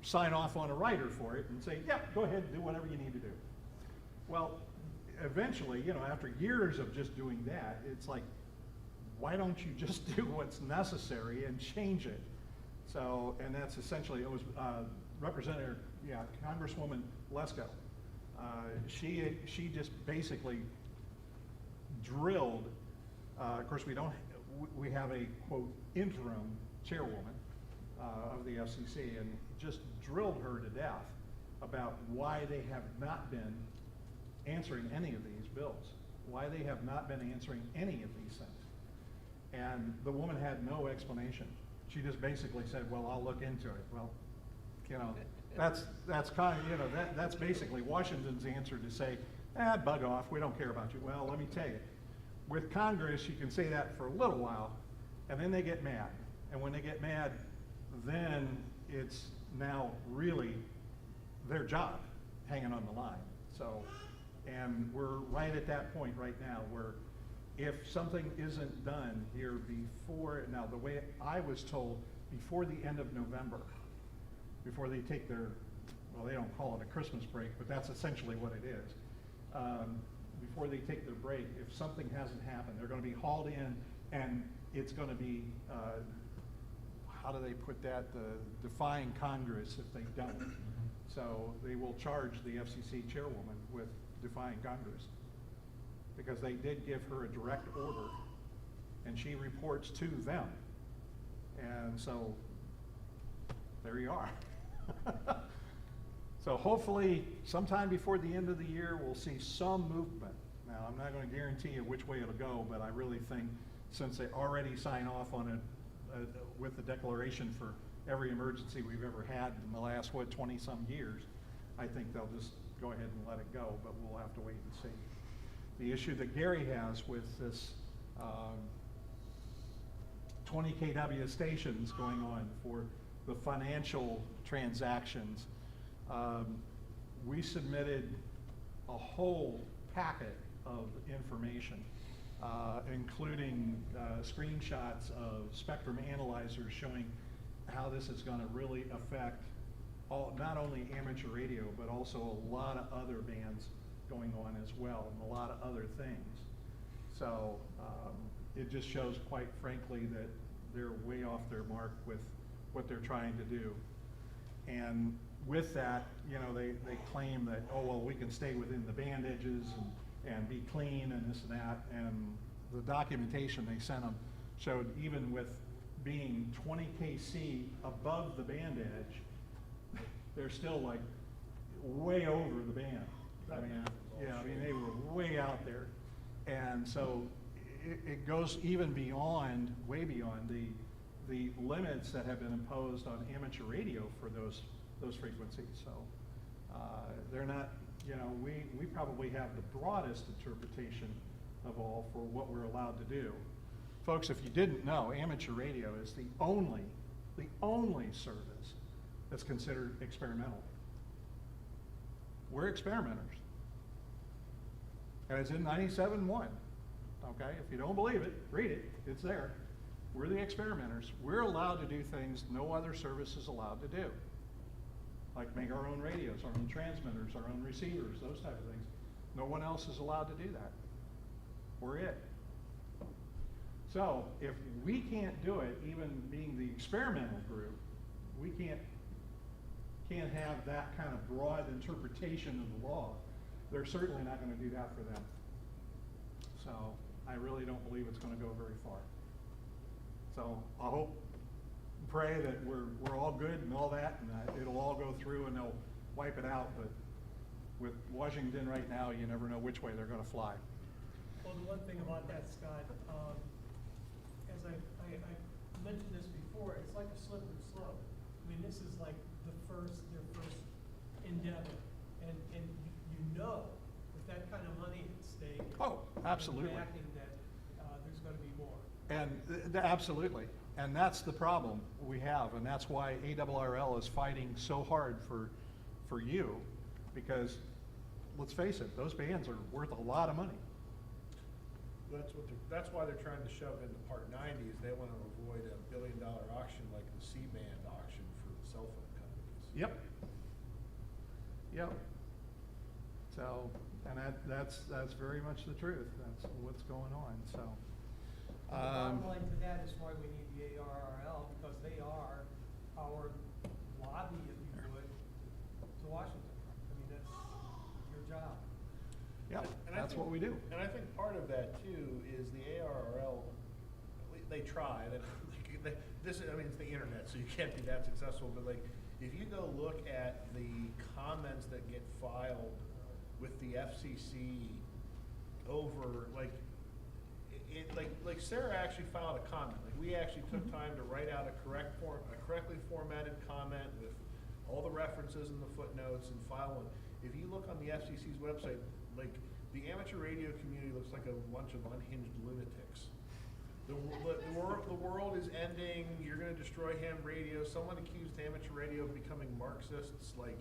sign off on a rider for it and say, yeah, go ahead and do whatever you need to do. Well, eventually, after years of just doing that, it's like, why don't you just do what's necessary and change it? So, and that's essentially, it was Congresswoman Lesko. She just basically drilled, of course we have a quote interim chairwoman of the FCC, and just drilled her to death about why they have not been answering any of these bills, why they have not been answering any of these things. And the woman had no explanation. She just basically said, well, I'll look into it. Well, that's kind of, that's basically Washington's answer to say, bug off, we don't care about you. Well, let me tell you, with Congress, you can say that for a little while, and then they get mad. And when they get mad, then it's now really their job hanging on the line. So, and we're right at that point right now where if something isn't done here before, now the way I was told, before the end of November, before they take their, well, they don't call it a Christmas break, but that's essentially what it is. Before they take their break, if something hasn't happened, they're going to be hauled in, and it's going to be, how do they put that, defying Congress if they don't. So they will charge the FCC chairwoman with defying Congress, because they did give her a direct order, and she reports to them. And so, there you are. So hopefully, sometime before the end of the year, we'll see some movement. Now, I'm not going to guarantee you which way it'll go, but I really think since they already sign off on it with the declaration for every emergency we've ever had in the last, 20-some years, I think they'll just go ahead and let it go, but we'll have to wait and see. The issue that Gary has with this 20 kW stations going on for the financial transactions, we submitted a whole packet of information, including screenshots of spectrum analyzers showing how this is going to really affect not only amateur radio, but also a lot of other bands going on as well, and a lot of other things. So it just shows, quite frankly, that they're way off their mark with what they're trying to do. And with that, you know, they claim that, oh, well, we can stay within the band edges and be clean and this and that. And the documentation they sent them showed even with being 20 kc above the band edge, they're still like way over the band. I mean, yeah, I mean, they were way out there. And so it goes even beyond, way beyond the limits that have been imposed on amateur radio for those frequencies. So they're not, you know, we probably have the broadest interpretation of all for what we're allowed to do. Folks, if you didn't know, amateur radio is the only service that's considered experimental. We're experimenters. And it's in 97.1. Okay, if you don't believe it, read it, it's there. We're the experimenters. We're allowed to do things no other service is allowed to do. Like make our own radios, our own transmitters, our own receivers, those type of things. No one else is allowed to do that. We're it. So if we can't do it, even being the experimental group, we can't have that kind of broad interpretation of the law. They're certainly not going to do that for them. So I really don't believe it's going to go very far. So I hope, pray that we're all good and all that, and that it'll all go through and they'll wipe it out. But with Washington right now, you never know which way they're going to fly. Well, the one thing about that, Scott, as I mentioned this before, it's like a slippery slope. I mean, this is like their first endeavor, and you know, with that kind of money at stake. Oh, absolutely. Backing that there's going to be more. And absolutely, and that's the problem we have, and that's why ARRL is fighting so hard for you, because let's face it, those bands are worth a lot of money. That's why they're trying to shove into Part 90 is they want to avoid a $1 billion auction like the C-band auction for the cell phone companies. Yep. Yep. So, and that's very much the truth. That's what's going on. So. The bottom line to that is why we need the ARRL, because they are our lobby, if you would, to Washington. I mean, that's your job. Yeah, and that's what we do. And I think part of that too is the ARRL. They try. This is, I mean, it's the internet, so you can't be that successful. But like, if you go look at the comments that get filed with the FCC over like Sarah actually filed a comment. Like we actually took time to write out a correctly formatted comment with all the references and the footnotes and file one. If you look on the FCC's website, like the amateur radio community looks like a bunch of unhinged lunatics. The world is ending. You're going to destroy ham radio. Someone accused amateur radio of becoming Marxists. Like,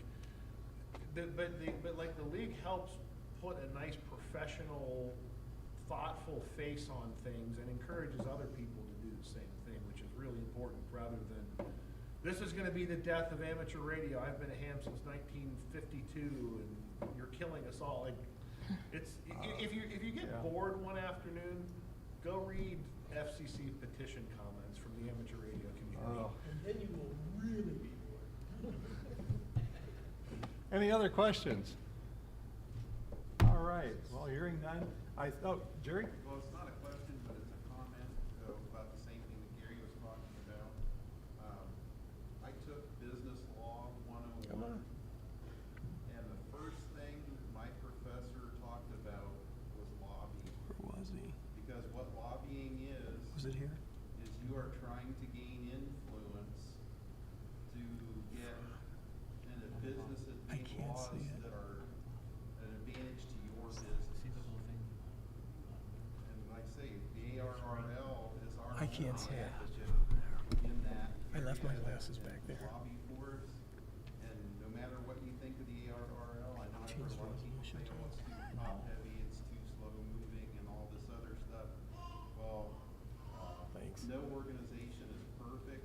but the league helps put a nice professional, thoughtful face on things and encourages other people to do the same thing, which is really important. Rather than this is going to be the death of amateur radio. I've been a ham since 1952, and you're killing us all. Like, it's if you get bored one afternoon, go read FCC petition comments from the amateur radio community. And then you will really be bored. Any other questions? All right, well, hearing none, Jerry? Well, it's not a question, but it's a comment about the same thing that Gary was talking about. I took Business Law 101. Come on. And the first thing my professor talked about was lobbying. Where was he? Because what lobbying is. Was it here? Is you are trying to gain influence to get in a business that I make can't laws see it. that are an advantage to your business. And like I say, the ARRL is our. I can't see it. advocate in that. I left my area glasses and back there. Lobby for us, and no matter what you think of the ARRL, I know I've heard Change a lot of people resolution say, to oh, it's too no. top heavy, it's too slow moving and all this other stuff. Well, Thanks. no organization is perfect,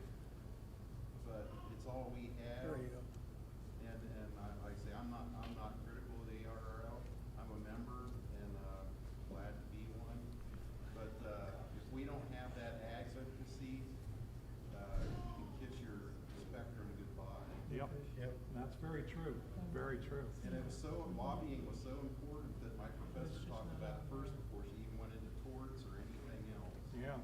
but it's all we have. There you go. And like I say, I'm not critical of the ARRL. I'm a member and, glad to be one. But, if we don't have that advocacy, you can kiss your spectrum goodbye. Yep, that's very true, very true. And it was lobbying was so important that my professor talked about it first before she even went into torts or anything else. Yeah.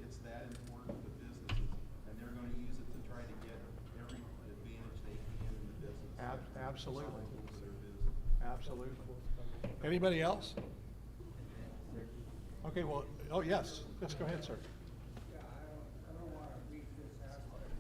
It's that important to businesses, and they're gonna use it to try to get every advantage they can in the business. Absolutely. For their business. Absolutely. Anybody else? Okay, well, oh, yes, go ahead, sir. Yeah, I don't wanna beat this aspect.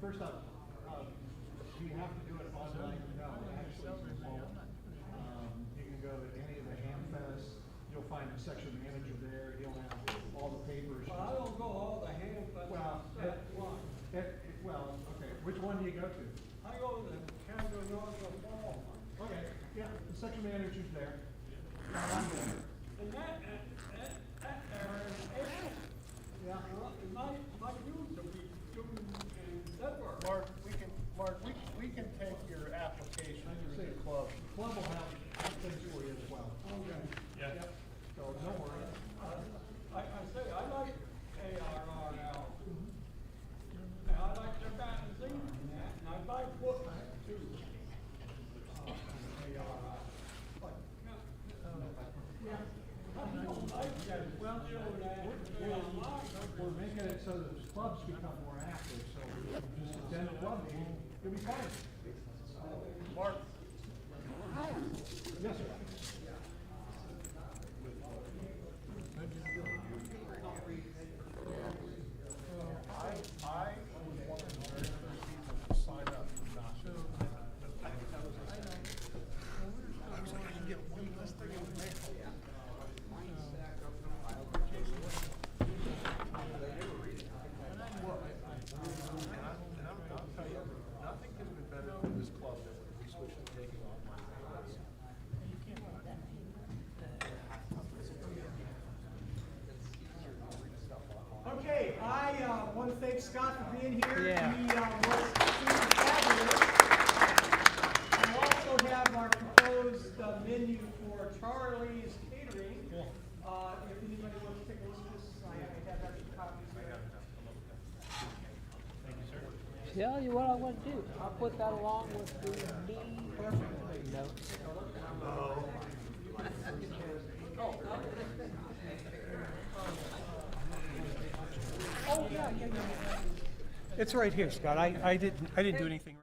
first off, you have to do it online, no, actually, it's remote. You can go to any of the Hamfests, you'll find a section manager there, he'll have all the papers. Well, I don't go all the Hamfests. Well, well, okay, which one do you go to? I go to the Canada Northern Fall. Okay, yeah, the section manager's there. And that area, yeah, my youth will be doing that work. Mark, we can take your application through the club. The club will have things for you as well. Okay. Yeah. So don't worry. I say, I like ARRL. And I like their magazine and that, and I like books too. ARRL. But, yeah, I don't like that. Well, you know, that, We're making it so that the clubs become more active, so if you just attend a club meeting, you'll be fine. Mark, Yes, sir. I was one of the very first people to sign up for NASHA. I was like, I can get one less thing in the mail. And I'll tell you, nothing has been better for this club than when we switched to taking online payments. Okay, I want to thank Scott for being here. Yeah. He was super fabulous. I also have our proposed menu for Charlie's Catering. If anybody wants to take a look at this, I have extra copies there. Thank you, sir. Tell you what I want to do. I'll put that along with the perfect notes. Oh, yeah. It's right here, Scott. I didn't do anything.